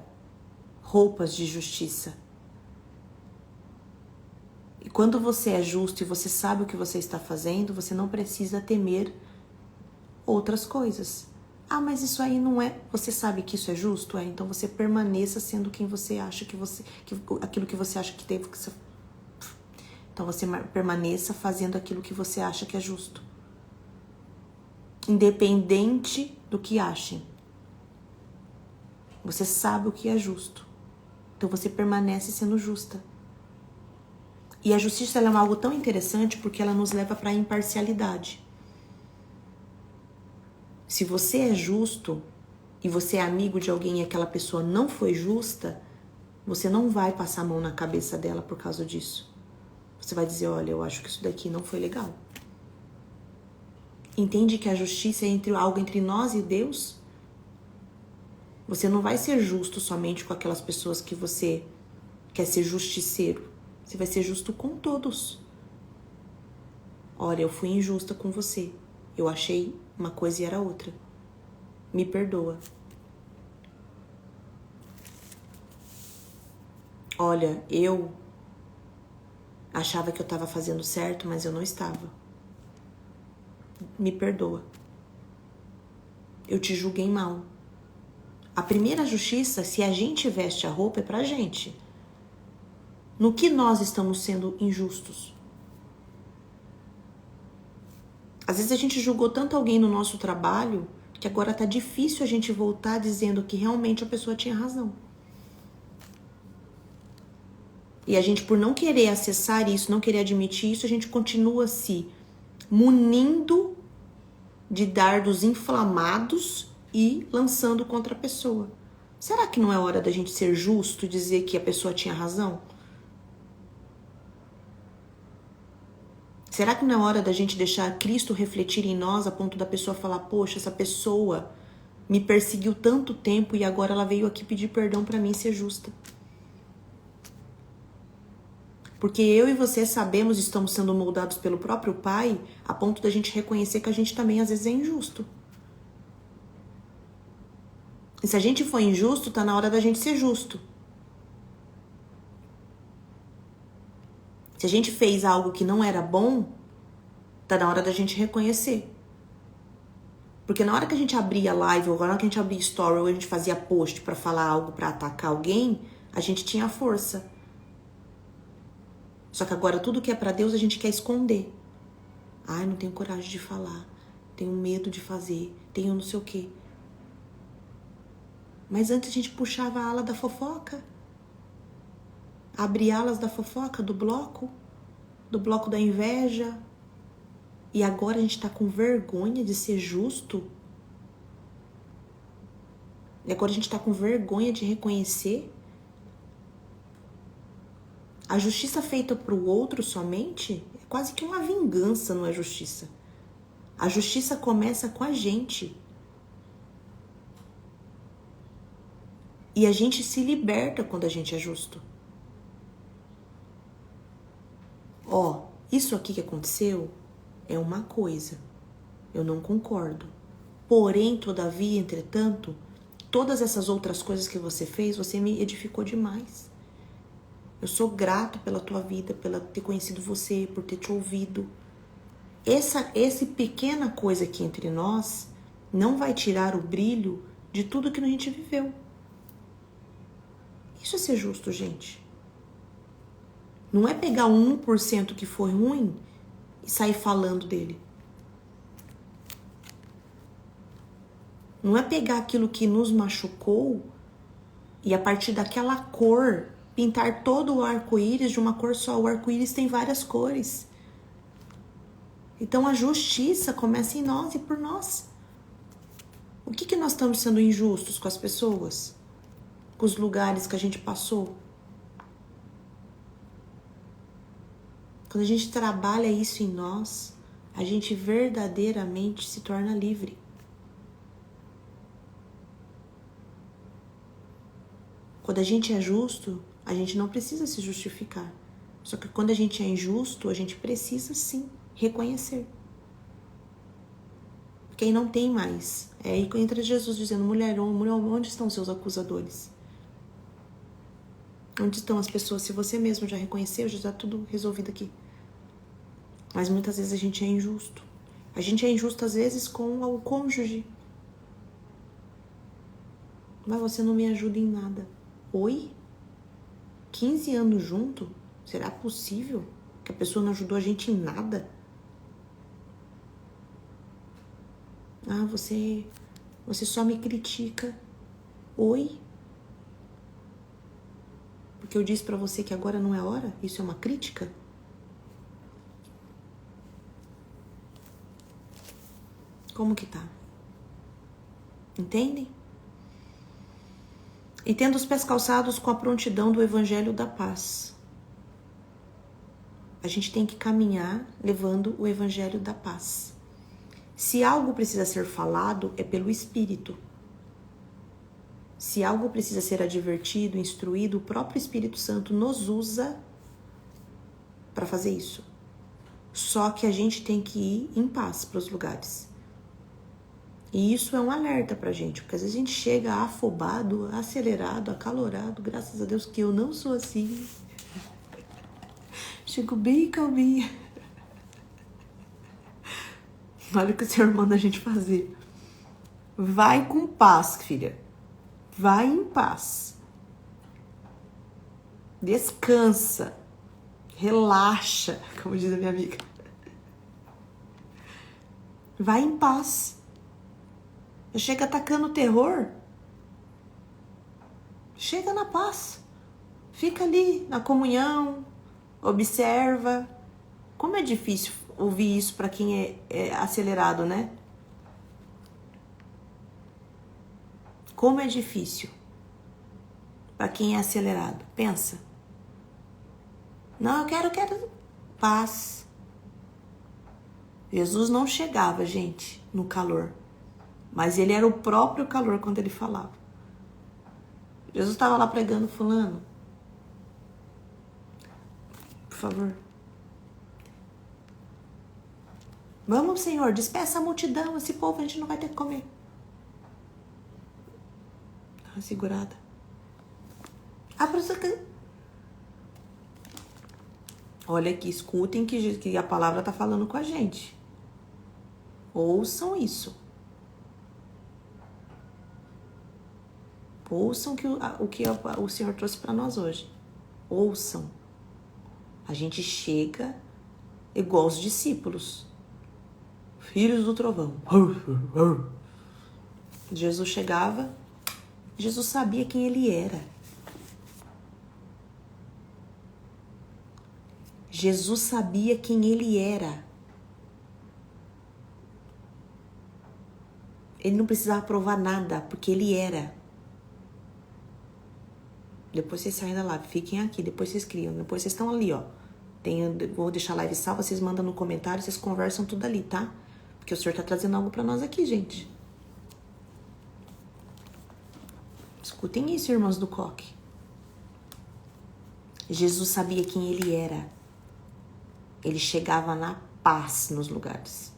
roupas de justiça. E quando você é justo e você sabe o que você está fazendo, você não precisa temer outras coisas. Ah, mas isso aí não é... Você sabe que isso é justo? Então você permaneça sendo quem você acha aquilo que você acha que teve que ser. Então você permaneça fazendo aquilo que você acha que é justo. Independente do que achem. Você sabe o que é justo. Então você permanece sendo justa. E a justiça ela é algo tão interessante porque ela nos leva para a imparcialidade. Se você é justo e você é amigo de alguém e aquela pessoa não foi justa, você não vai passar a mão na cabeça dela por causa disso. Você vai dizer, olha, eu acho que isso daqui não foi legal. Entende que a justiça é algo entre nós e Deus? Você não vai ser justo somente com aquelas pessoas que você quer ser justiceiro. Você vai ser justo com todos. Olha, eu fui injusta com você. Eu achei uma coisa e era outra. Me perdoa. Olha, eu achava que eu estava fazendo certo, mas eu não estava. Me perdoa. Eu te julguei mal. A primeira justiça, se a gente veste a roupa, é pra gente. No que nós estamos sendo injustos? Às vezes a gente julgou tanto alguém no nosso trabalho que agora tá difícil a gente voltar dizendo que realmente a pessoa tinha razão. E a gente, por não querer acessar isso, não querer admitir isso, a gente continua se munindo de dardos inflamados e lançando contra a pessoa. Será que não é hora da gente ser justo e dizer que a pessoa tinha razão? Será que não é hora da gente deixar Cristo refletir em nós a ponto da pessoa falar, poxa, essa pessoa me perseguiu tanto tempo e agora ela veio aqui pedir perdão pra mim ser justa. Porque eu e você sabemos, estamos sendo moldados pelo próprio Pai, a ponto da gente reconhecer que a gente também às vezes é injusto. E se a gente for injusto, tá na hora da gente ser justo. Se a gente fez algo que não era bom, tá na hora da gente reconhecer. Porque na hora que a gente abria live, ou na hora que a gente abria story, ou a gente fazia post pra falar algo, pra atacar alguém, a gente tinha força. Só que agora tudo que é pra Deus a gente quer esconder. Ai, não tenho coragem de falar. Tenho medo de fazer. Tenho não sei o quê. Mas antes a gente puxava a ala da fofoca. Abria alas da fofoca, do bloco da inveja. E agora a gente tá com vergonha de ser justo. E agora a gente tá com vergonha de reconhecer. A justiça feita pro outro somente é quase que uma vingança, não é justiça. A justiça começa com a gente. E a gente se liberta quando a gente é justo. Ó, isso aqui que aconteceu é uma coisa. Eu não concordo. Porém, todavia, entretanto, todas essas outras coisas que você fez, você me edificou demais. Eu sou grato pela tua vida, pela ter conhecido você, por ter te ouvido. Essa pequena coisa aqui entre nós não vai tirar o brilho de tudo que a gente viveu. Isso é ser justo, gente. Não é pegar 1% que foi ruim e sair falando dele. Não é pegar aquilo que nos machucou e a partir daquela cor pintar todo o arco-íris de uma cor só. O arco-íris tem várias cores. Então a justiça começa em nós e por nós. O que nós estamos sendo injustos com as pessoas? Com os lugares que a gente passou? Quando a gente trabalha isso em nós, a gente verdadeiramente se torna livre. Quando a gente é justo, a gente não precisa se justificar. Só que quando a gente é injusto, a gente precisa sim reconhecer. Porque aí não tem mais. É aí que entra Jesus dizendo, mulher, onde estão seus acusadores? Onde estão as pessoas? Se você mesmo já reconheceu, já está tudo resolvido aqui. Mas muitas vezes a gente é injusto. A gente é injusto às vezes com o cônjuge. Mas você não me ajuda em nada. Oi? 15 anos junto? Será possível que a pessoa não ajudou a gente em nada? Ah, você só me critica. Oi? Porque eu disse pra você que agora não é hora? Isso é uma crítica? Como que tá? Entendem? E tendo os pés calçados com a prontidão do Evangelho da Paz. A gente tem que caminhar levando o Evangelho da Paz. Se algo precisa ser falado, é pelo Espírito. Se algo precisa ser advertido, instruído, o próprio Espírito Santo nos usa para fazer isso. Só que a gente tem que ir em paz para os lugares. E isso é um alerta pra gente, porque às vezes a gente chega afobado, acelerado, acalorado, graças a Deus que eu não sou assim. Chego bem calminha. Olha o que o Senhor manda a gente fazer. Vai com paz, filha. Vai em paz. Descansa. Relaxa, como diz a minha amiga. Vai em paz. Chega atacando o terror. Chega na paz. Fica ali na comunhão. Observa. Como é difícil ouvir isso para quem é acelerado, né? Como é difícil para quem é acelerado. Pensa. Não, eu quero paz. Jesus não chegava, gente, no calor. Mas ele era o próprio calor quando ele falava. Jesus estava lá pregando, fulano. Por favor. Vamos, Senhor, despeça a multidão. Esse povo a gente não vai ter que comer. Tá segurada. A pessoa que... Olha aqui, escutem que a palavra está falando com a gente. Ouçam isso. Ouçam o que o Senhor trouxe para nós hoje. Ouçam. A gente chega igual os discípulos. Filhos do trovão. Jesus chegava. Jesus sabia quem ele era. Jesus sabia quem ele era. Ele não precisava provar nada, porque ele era. Depois vocês saem da live, fiquem aqui, depois vocês criam, depois vocês estão ali, ó. Vou deixar a live salva, vocês mandam no comentário, vocês conversam tudo ali, tá? Porque o Senhor tá trazendo algo pra nós aqui, gente. Escutem isso, irmãos do coque. Jesus sabia quem ele era. Ele chegava na paz nos lugares.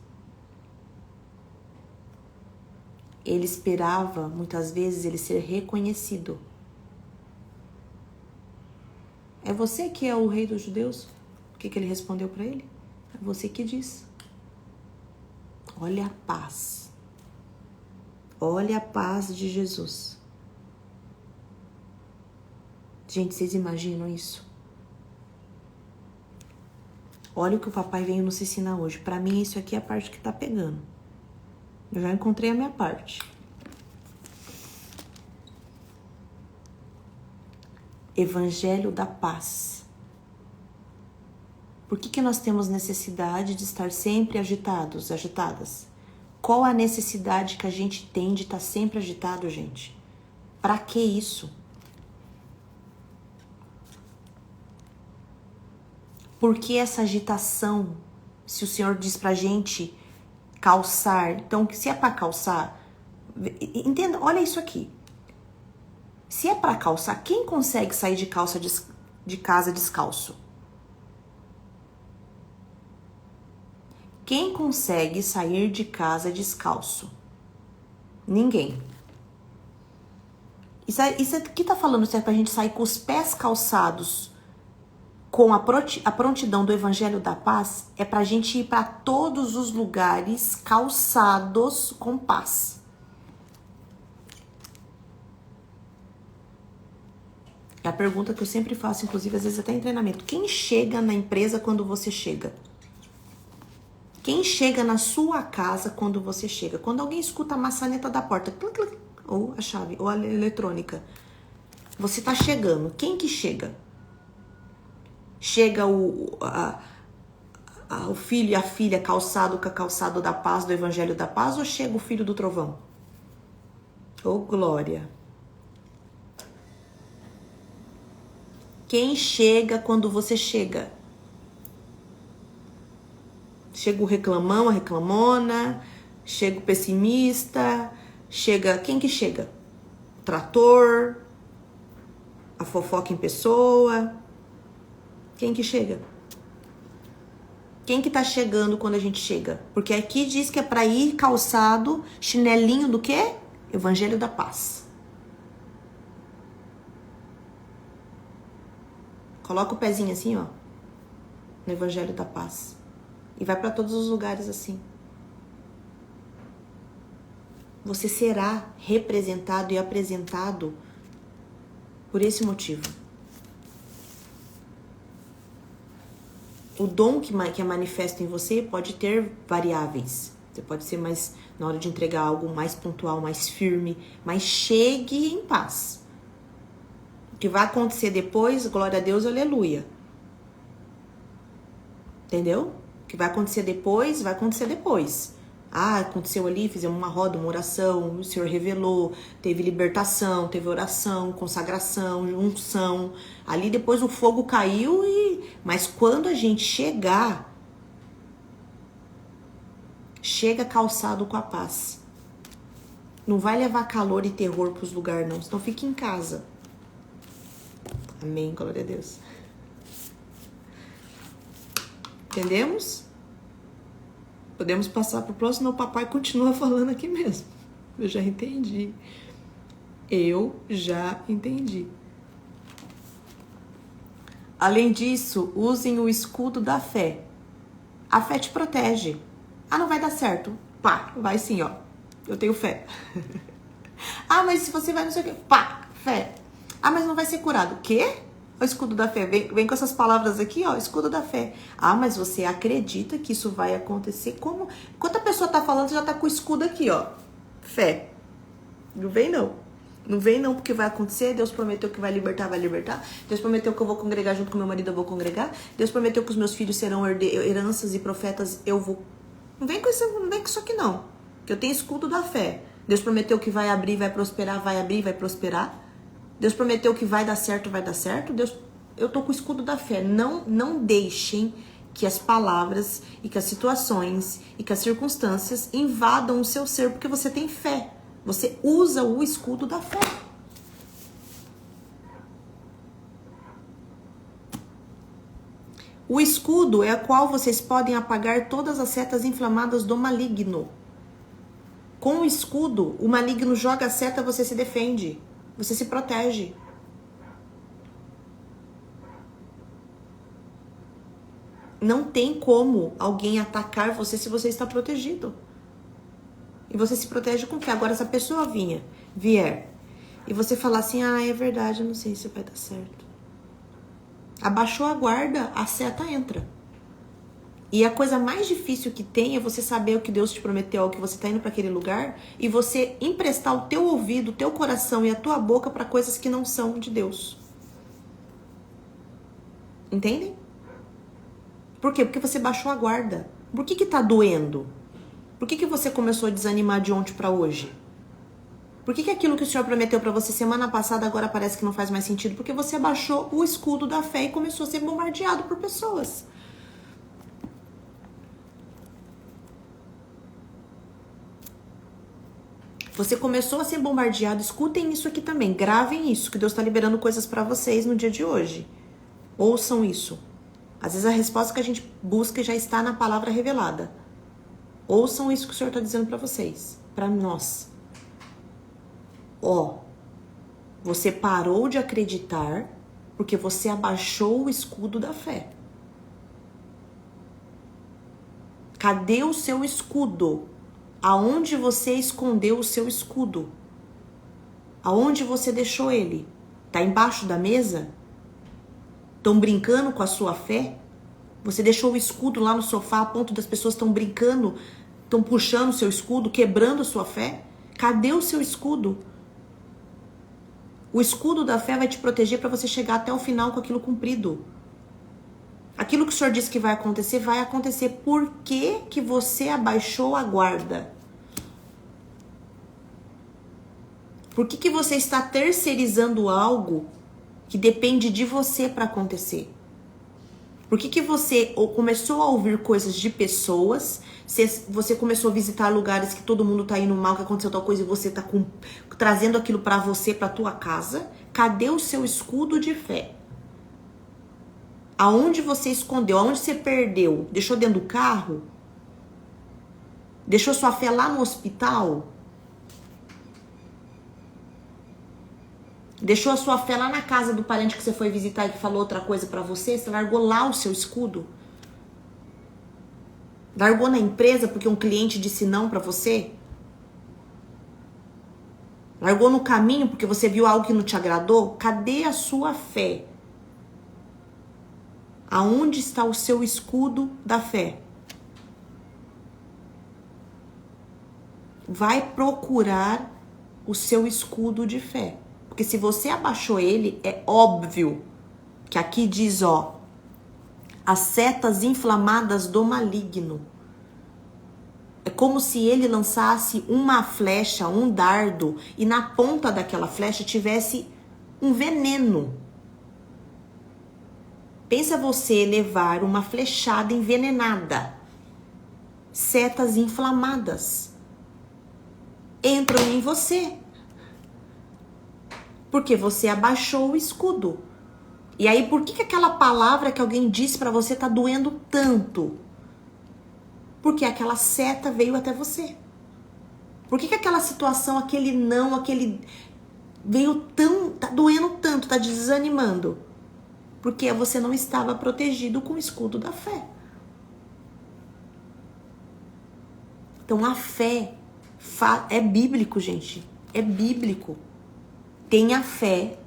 Ele esperava, muitas vezes, ele ser reconhecido. É você que é o rei dos judeus? O que ele respondeu para ele? É você que diz. Olha a paz. Olha a paz de Jesus. Gente, vocês imaginam isso? Olha o que o papai veio nos ensinar hoje. Para mim, isso aqui é a parte que tá pegando. Eu já encontrei a minha parte. Evangelho da paz. Por que nós temos necessidade de estar sempre agitados, agitadas? Qual a necessidade que a gente tem de estar sempre agitado, gente? Para que isso? Por que essa agitação? Se o Senhor diz pra gente calçar, então se é para calçar, entenda, olha isso aqui. Se é para calçar, quem consegue sair de casa descalço? Quem consegue sair de casa descalço? Ninguém. Isso aqui tá falando se é pra gente sair com os pés calçados, com a prontidão do Evangelho da Paz, é pra gente ir para todos os lugares calçados com paz. É a pergunta que eu sempre faço, inclusive às vezes até em treinamento. Quem chega na empresa quando você chega? Quem chega na sua casa quando você chega? Quando alguém escuta a maçaneta da porta, ou a chave, ou a eletrônica, você tá chegando. Quem que chega? Chega o filho e a filha calçado com a calçado da paz, do Evangelho da Paz, ou chega o filho do trovão? Oh, glória! Quem chega quando você chega? Chega o reclamão, a reclamona, chega o pessimista, chega... Quem que chega? O trator, a fofoca em pessoa. Quem que chega? Quem que tá chegando quando a gente chega? Porque aqui diz que é pra ir calçado, chinelinho do quê? Evangelho da Paz. Coloca o pezinho assim, ó, no Evangelho da Paz. E vai para todos os lugares assim. Você será representado e apresentado por esse motivo. O dom que é manifesto em você pode ter variáveis. Você pode ser mais, na hora de entregar algo, mais pontual, mais firme. Mas chegue em paz. O que vai acontecer depois, glória a Deus, aleluia. Entendeu? O que vai acontecer depois, vai acontecer depois. Ah, aconteceu ali, fizemos uma roda, uma oração, o Senhor revelou, teve libertação, teve oração, consagração, unção. Ali depois o fogo caiu Mas quando a gente chega calçado com a paz. Não vai levar calor e terror pros lugares, não. Senão fique em casa. Amém, glória a Deus. Entendemos? Podemos passar pro próximo, senão o papai continua falando aqui mesmo. Eu já entendi. Eu já entendi. Além disso, usem o escudo da fé. A fé te protege. Ah, não vai dar certo. Pá, vai sim, ó. Eu tenho fé. Ah, mas se você vai não sei o quê. Pá, fé. Ah, mas não vai ser curado. O quê? O escudo da fé. Vem com essas palavras aqui, ó. Escudo da fé. Ah, mas você acredita que isso vai acontecer? Como? Enquanto a pessoa tá falando, você já tá com o escudo aqui, ó. Fé. Não vem, não. Não vem não, porque vai acontecer. Deus prometeu que vai libertar, vai libertar. Deus prometeu que eu vou congregar junto com meu marido, eu vou congregar. Deus prometeu que os meus filhos serão heranças e profetas, eu vou... Não vem com isso aqui não. Que eu tenho escudo da fé. Deus prometeu que vai abrir, vai prosperar, vai abrir, vai prosperar. Deus prometeu que vai dar certo, vai dar certo. Eu tô com o escudo da fé. Não deixem que as palavras e que as situações e que as circunstâncias invadam o seu ser, porque você tem fé. Você usa o escudo da fé. O escudo é a qual vocês podem apagar todas as setas inflamadas do maligno. Com o escudo, o maligno joga a seta, você se defende. Você se protege. Não tem como alguém atacar você se você está protegido. E você se protege com o quê? Agora, se a pessoa vier, e você falar assim, ah, é verdade, eu não sei se vai dar certo. Abaixou a guarda, a seta entra. E a coisa mais difícil que tem é você saber o que Deus te prometeu, que você está indo para aquele lugar, e você emprestar o teu ouvido, o teu coração e a tua boca para coisas que não são de Deus. Entendem? Por quê? Porque você baixou a guarda. Por que tá doendo? Por que você começou a desanimar de ontem para hoje? Por que aquilo que o Senhor prometeu para você semana passada agora parece que não faz mais sentido? Porque você abaixou o escudo da fé e começou a ser bombardeado por pessoas. Você começou a ser bombardeado. Escutem isso aqui também. Gravem isso, que Deus está liberando coisas para vocês no dia de hoje. Ouçam isso. Às vezes a resposta que a gente busca já está na palavra revelada. Ouçam isso que o Senhor está dizendo para vocês, para nós. Ó, você parou de acreditar porque você abaixou o escudo da fé. Cadê o seu escudo? Aonde você escondeu o seu escudo? Aonde você deixou ele? Tá embaixo da mesa? Estão brincando com a sua fé? Você deixou o escudo lá no sofá a ponto das pessoas estão brincando, estão puxando o seu escudo, quebrando a sua fé? Cadê o seu escudo? O escudo da fé vai te proteger para você chegar até o final com aquilo cumprido. Aquilo que o Senhor disse que vai acontecer, vai acontecer. Por que você abaixou a guarda? Por que você está terceirizando algo que depende de você para acontecer? Por que você começou a ouvir coisas de pessoas, você começou a visitar lugares que todo mundo tá indo mal, que aconteceu tal coisa e você tá trazendo aquilo para você, para tua casa? Cadê o seu escudo de fé? Aonde você escondeu? Aonde você perdeu? Deixou dentro do carro? Deixou sua fé lá no hospital? Deixou a sua fé lá na casa do parente que você foi visitar e que falou outra coisa pra você? Você largou lá o seu escudo? Largou na empresa porque um cliente disse não pra você? Largou no caminho porque você viu algo que não te agradou? Cadê a sua fé? Aonde está o seu escudo da fé? Vai procurar o seu escudo de fé. Porque se você abaixou ele, é óbvio que aqui diz, ó, as setas inflamadas do maligno. É como se ele lançasse uma flecha, um dardo, e na ponta daquela flecha tivesse um veneno. Pensa você levar uma flechada envenenada. Setas inflamadas. entram em você. Porque você abaixou o escudo. E aí, por que aquela palavra que alguém disse pra você tá doendo tanto? Porque aquela seta veio até você. Por que aquela situação, aquele não, aquele veio tão, tá doendo tanto, tá desanimando? Porque você não estava protegido com o escudo da fé. Então a fé é bíblico, gente. É bíblico. Tenha fé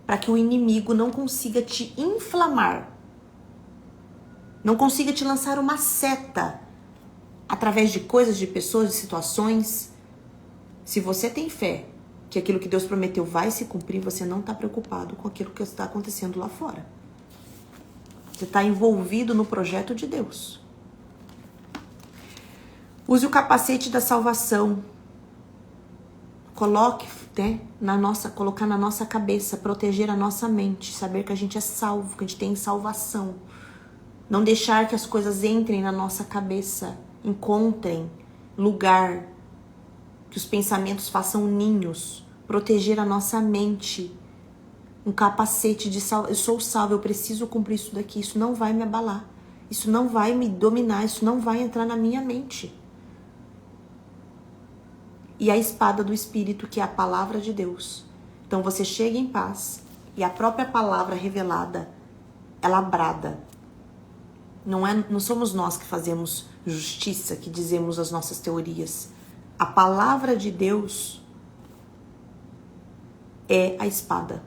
para que o inimigo não consiga te inflamar. Não consiga te lançar uma seta através de coisas, de pessoas, de situações. Se você tem fé que aquilo que Deus prometeu vai se cumprir, você não está preocupado com aquilo que está acontecendo lá fora. Você está envolvido no projeto de Deus. Use o capacete da salvação. Coloque, né, colocar na nossa cabeça, proteger a nossa mente, saber que a gente é salvo, que a gente tem salvação. Não deixar que as coisas entrem na nossa cabeça, encontrem lugar, que os pensamentos façam ninhos, proteger a nossa mente. Um capacete de salvo. Eu sou salvo, eu preciso cumprir isso daqui, isso não vai me abalar, isso não vai me dominar, isso não vai entrar na minha mente. E a espada do Espírito, que é a palavra de Deus. Então você chega em paz e a própria palavra revelada, ela brada. Não somos nós que fazemos justiça, que dizemos as nossas teorias. A palavra de Deus é a espada.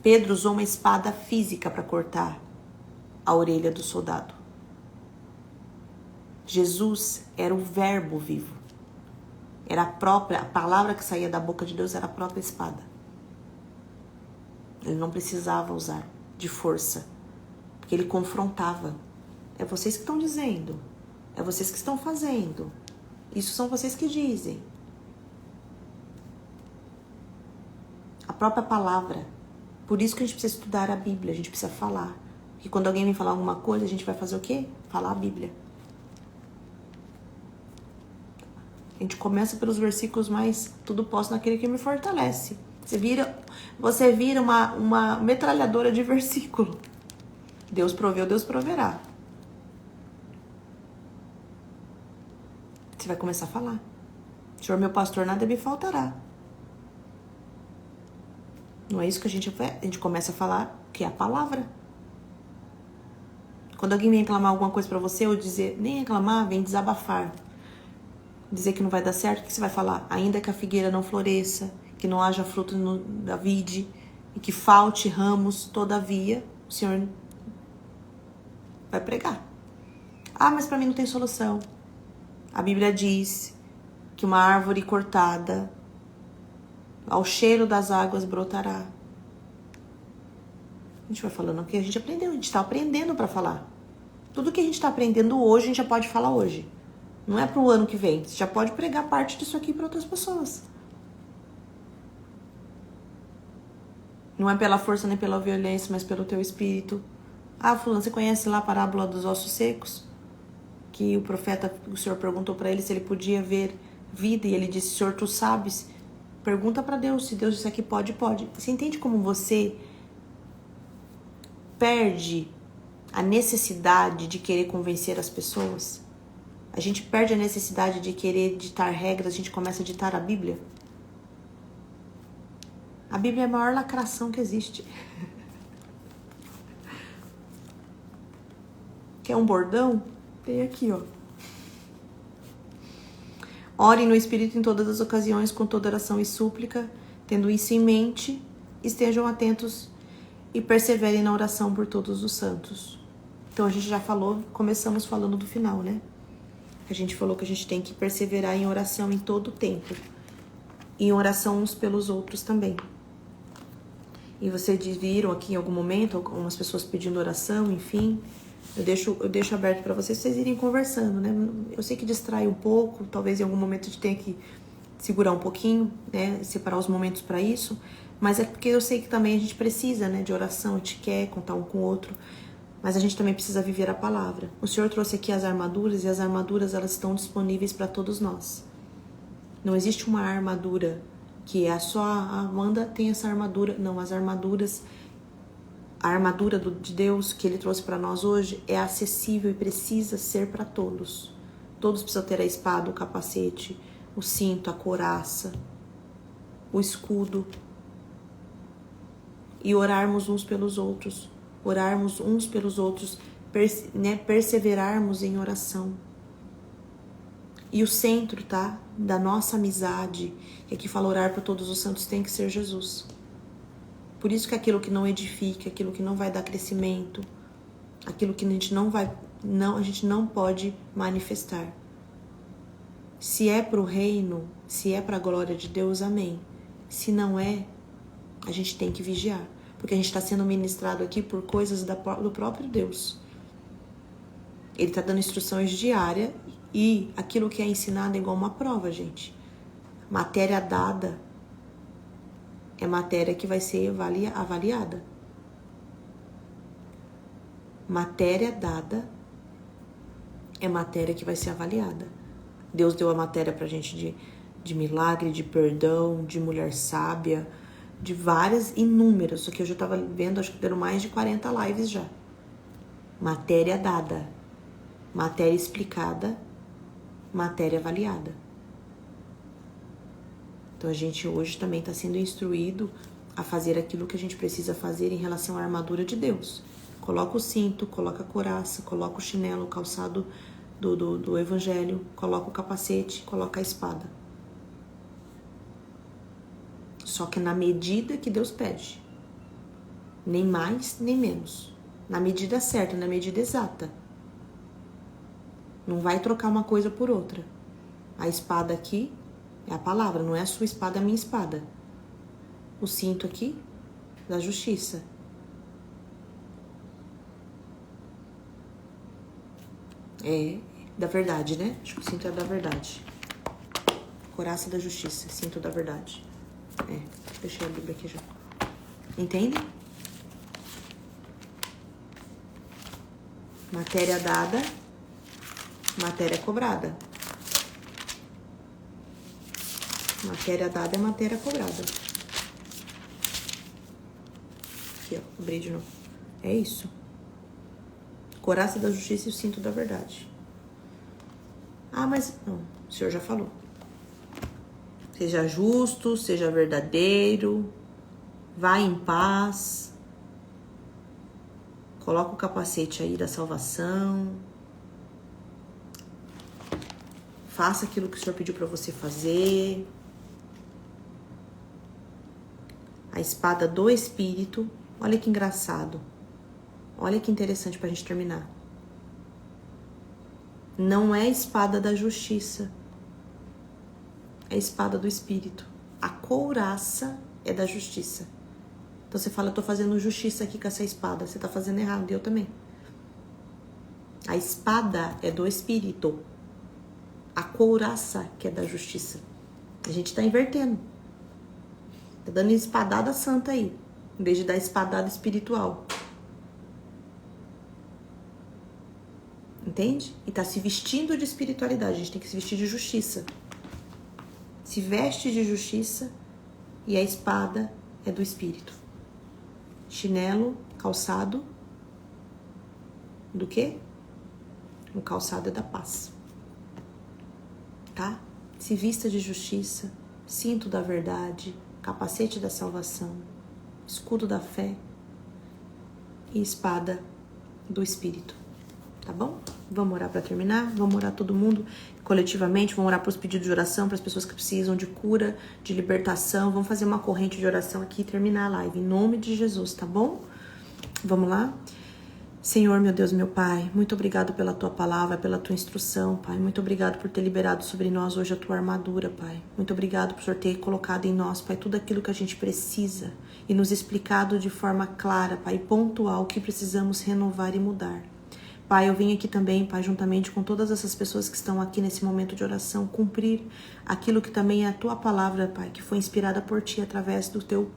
Pedro usou uma espada física para cortar a orelha do soldado. Jesus era o verbo vivo. Era a palavra que saía da boca de Deus era a própria espada. Ele não precisava usar de força, porque ele confrontava. É vocês que estão dizendo, é vocês que estão fazendo, isso são vocês que dizem. A própria palavra. Por isso que a gente precisa estudar a Bíblia, a gente precisa falar. Porque quando alguém vem falar alguma coisa, a gente vai fazer o quê? Falar a Bíblia. A gente começa pelos versículos mais tudo posso naquele que me fortalece. Você vira uma metralhadora de versículo. Deus proveu, Deus proverá. Você vai começar a falar. Senhor, meu pastor, nada me faltará. Não é isso que a gente começa a falar, que é a palavra. Quando alguém vem reclamar alguma coisa pra você, ou dizer, nem reclamar, vem desabafar. Dizer que não vai dar certo, o que você vai falar? Ainda que a figueira não floresça, que não haja fruto da vide, e que falte ramos, todavia, o Senhor vai pregar. Ah, mas pra mim não tem solução. A Bíblia diz que uma árvore cortada, ao cheiro das águas brotará. A gente vai falando o que a gente aprendeu, a gente está aprendendo para falar. Tudo que a gente está aprendendo hoje, a gente já pode falar hoje. Não é para o ano que vem. Você já pode pregar parte disso aqui para outras pessoas. Não é pela força nem pela violência, mas pelo teu espírito. Ah, fulano, você conhece lá a parábola dos ossos secos? Que o Senhor perguntou para ele se ele podia ver vida. E ele disse, Senhor, tu sabes. Pergunta para Deus. Se Deus disser que pode, pode. Você entende como você perde a necessidade de querer convencer as pessoas? A gente perde a necessidade de querer ditar regras, a gente começa a ditar a Bíblia. A Bíblia é a maior lacração que existe. Quer um bordão? Tem aqui, ó. Orem no Espírito em todas as ocasiões, com toda oração e súplica, tendo isso em mente, estejam atentos e perseverem na oração por todos os santos. Então a gente já falou, começamos falando do final, né? A gente falou que a gente tem que perseverar em oração em todo o tempo. E em oração uns pelos outros também. E vocês viram aqui em algum momento, algumas pessoas pedindo oração, enfim. Eu deixo aberto para vocês irem conversando, né? Eu sei que distrai um pouco, talvez em algum momento a gente tenha que segurar um pouquinho, né? Separar os momentos para isso. Mas é porque eu sei que também a gente precisa, né? De oração, a gente quer contar um com o outro. mas a gente também precisa viver a palavra. O Senhor trouxe aqui as armaduras e as armaduras elas estão disponíveis para todos nós. Não existe uma armadura que é só a Amanda tem essa armadura. Não, as armaduras, a armadura de Deus que Ele trouxe para nós hoje é acessível e precisa ser para todos. Todos precisam ter a espada, o capacete, o cinto, a couraça, o escudo. E orarmos uns pelos outros. Orarmos uns pelos outros, perseverarmos em oração. E o centro, tá? Da nossa amizade, que aqui fala orar por todos os santos, tem que ser Jesus. Por isso que aquilo que não edifica, aquilo que não vai dar crescimento, aquilo que a gente não pode manifestar. Se é para o reino, se é para a glória de Deus, amém. Se não é, a gente tem que vigiar. Porque a gente está sendo ministrado aqui por coisas do próprio Deus. Ele está dando instruções diárias e aquilo que é ensinado é igual uma prova, gente. Matéria dada é matéria que vai ser avaliada. Matéria dada é matéria que vai ser avaliada. Deus deu a matéria pra gente de milagre, de perdão, de mulher sábia, de várias, inúmeras. Só que eu já tava vendo, acho que deram mais de 40 lives já. Matéria dada, matéria explicada, matéria avaliada. Então a gente hoje também está sendo instruído a fazer aquilo que a gente precisa fazer em relação à armadura de Deus. Coloca o cinto, coloca a couraça, coloca o chinelo, o calçado do evangelho, coloca o capacete, coloca a espada. Só que na medida que Deus pede. Nem mais, nem menos. Na medida certa, na medida exata. Não vai trocar uma coisa por outra. A espada aqui é a palavra, não é a sua espada, é a minha espada. O cinto aqui, da justiça. É da verdade, né? Acho que o cinto é da verdade. Couraça da justiça, cinto da verdade. Deixei a Bíblia aqui já. Entende? Matéria dada, matéria cobrada. Matéria dada é matéria cobrada. Aqui, ó, abri de novo. É isso. Couraça da justiça e o cinto da verdade. Ah, mas não, o Senhor já falou. Seja justo, seja verdadeiro, vá em paz. Coloca o capacete aí da salvação. Faça aquilo que o Senhor pediu para você fazer. A espada do Espírito. Olha que engraçado. Olha que interessante pra gente terminar. Não é a espada da justiça. É a espada do Espírito. A couraça é da justiça. Então você fala, eu tô fazendo justiça aqui com essa espada. Você tá fazendo errado, e eu também. A espada é do Espírito. A couraça que é da justiça. A gente tá invertendo. Tá dando espadada santa aí, em vez de dar espadada espiritual. Entende? E tá se vestindo de espiritualidade. A gente tem que se vestir de justiça. Se veste de justiça e a espada é do Espírito. Chinelo, calçado. Do quê? O calçado é da paz. Tá? Se vista de justiça, cinto da verdade, capacete da salvação, escudo da fé e espada do Espírito. Tá bom? Vamos orar para terminar? Vamos orar todo mundo coletivamente, vamos orar para os pedidos de oração, para as pessoas que precisam de cura, de libertação. Vamos fazer uma corrente de oração aqui e terminar a live, em nome de Jesus, tá bom? Vamos lá? Senhor, meu Deus, meu Pai, muito obrigado pela Tua palavra, pela Tua instrução, Pai. Muito obrigado por ter liberado sobre nós hoje a Tua armadura, Pai. Muito obrigado por Senhor ter colocado em nós, Pai, tudo aquilo que a gente precisa e nos explicado de forma clara, Pai, pontual, o que precisamos renovar e mudar. Pai, eu vim aqui também, Pai, juntamente com todas essas pessoas que estão aqui nesse momento de oração, cumprir aquilo que também é a Tua palavra, Pai, que foi inspirada por Ti através do Teu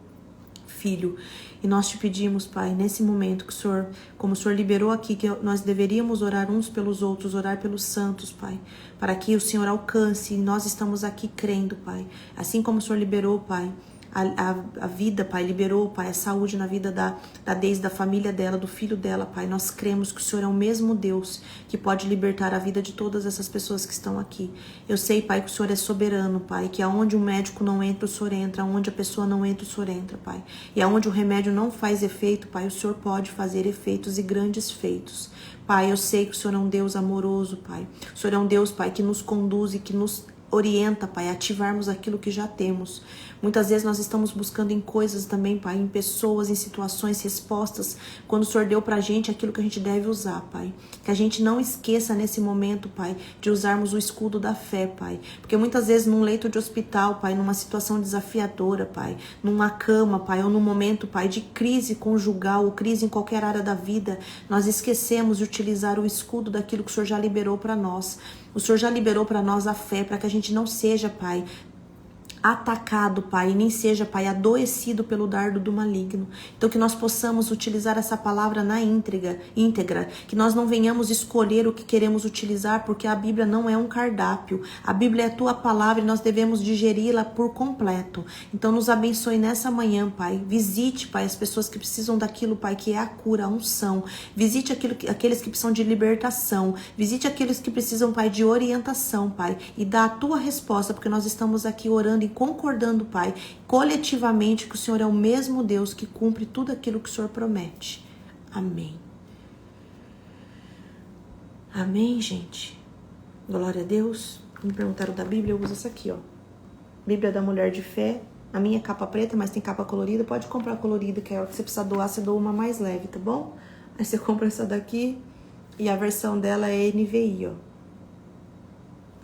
Filho. E nós te pedimos, Pai, nesse momento que o Senhor, como o Senhor liberou aqui, que nós deveríamos orar uns pelos outros, orar pelos santos, Pai, para que o Senhor alcance, e nós estamos aqui crendo, Pai. Assim como o Senhor liberou, Pai, a vida, Pai, liberou, Pai, a saúde na vida da Deise, da família dela, do filho dela, Pai. Nós cremos que o Senhor é o mesmo Deus que pode libertar a vida de todas essas pessoas que estão aqui. Eu sei, Pai, que o Senhor é soberano, Pai, que aonde o médico não entra, o Senhor entra, aonde a pessoa não entra, o Senhor entra, Pai. E aonde o remédio não faz efeito, Pai, o Senhor pode fazer efeitos e grandes feitos. Pai, eu sei que o Senhor é um Deus amoroso, Pai. O Senhor é um Deus, Pai, que nos conduz e que nos orienta, Pai, a ativarmos aquilo que já temos. Muitas vezes nós estamos buscando em coisas também, Pai, em pessoas, em situações, respostas, quando o Senhor deu pra gente aquilo que a gente deve usar, Pai. Que a gente não esqueça nesse momento, Pai, de usarmos o escudo da fé, Pai. Porque muitas vezes num leito de hospital, Pai, numa situação desafiadora, Pai, numa cama, Pai, ou num momento, Pai, de crise conjugal ou crise em qualquer área da vida, nós esquecemos de utilizar o escudo daquilo que o Senhor já liberou para nós. O Senhor já liberou para nós a fé, para que a gente não seja, Pai, atacado, Pai, e nem seja, Pai, adoecido pelo dardo do maligno. Então que nós possamos utilizar essa palavra na íntegra, que nós não venhamos escolher o que queremos utilizar, porque a Bíblia não é um cardápio. A Bíblia é a tua palavra e nós devemos digeri-la por completo. Então nos abençoe nessa manhã, Pai. Visite, Pai, as pessoas que precisam daquilo, Pai, que é a cura, a unção. Visite aqueles que precisam de libertação. Visite aqueles que precisam, Pai, de orientação, Pai, e dá a tua resposta, porque nós estamos aqui orando e concordando, Pai, coletivamente, que o Senhor é o mesmo Deus que cumpre tudo aquilo que o Senhor promete. Amém. Amém, gente. Glória a Deus. Me perguntaram da Bíblia, eu uso essa aqui, ó. Bíblia da Mulher de Fé. A minha é capa preta, mas tem capa colorida. Pode comprar colorida, que é a hora que você precisa doar, você doa uma mais leve, tá bom? Aí você compra essa daqui e a versão dela é NVI, ó.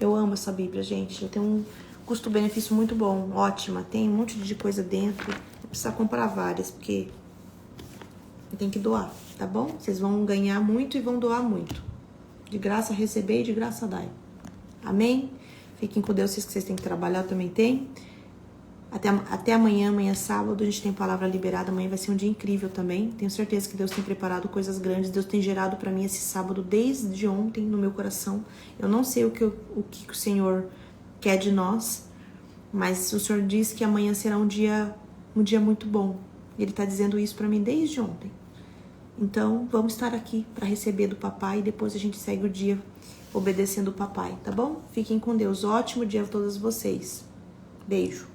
Eu amo essa Bíblia, gente. Eu tenho um custo-benefício muito bom, ótima. Tem um monte de coisa dentro. Vou precisar comprar várias, porque tem que doar, tá bom? Vocês vão ganhar muito e vão doar muito. De graça receber e de graça dar. Amém? Fiquem com Deus, vocês que vocês têm que trabalhar, eu também tenho. Até amanhã, amanhã é sábado, a gente tem palavra liberada. Amanhã vai ser um dia incrível também. Tenho certeza que Deus tem preparado coisas grandes. Deus tem gerado pra mim esse sábado desde ontem no meu coração. Eu não sei o que o Senhor quer de nós, mas o Senhor diz que amanhã será um dia muito bom. Ele tá dizendo isso pra mim desde ontem. Então, vamos estar aqui para receber do papai e depois a gente segue o dia obedecendo o papai, tá bom? Fiquem com Deus. Ótimo dia a todos vocês. Beijo.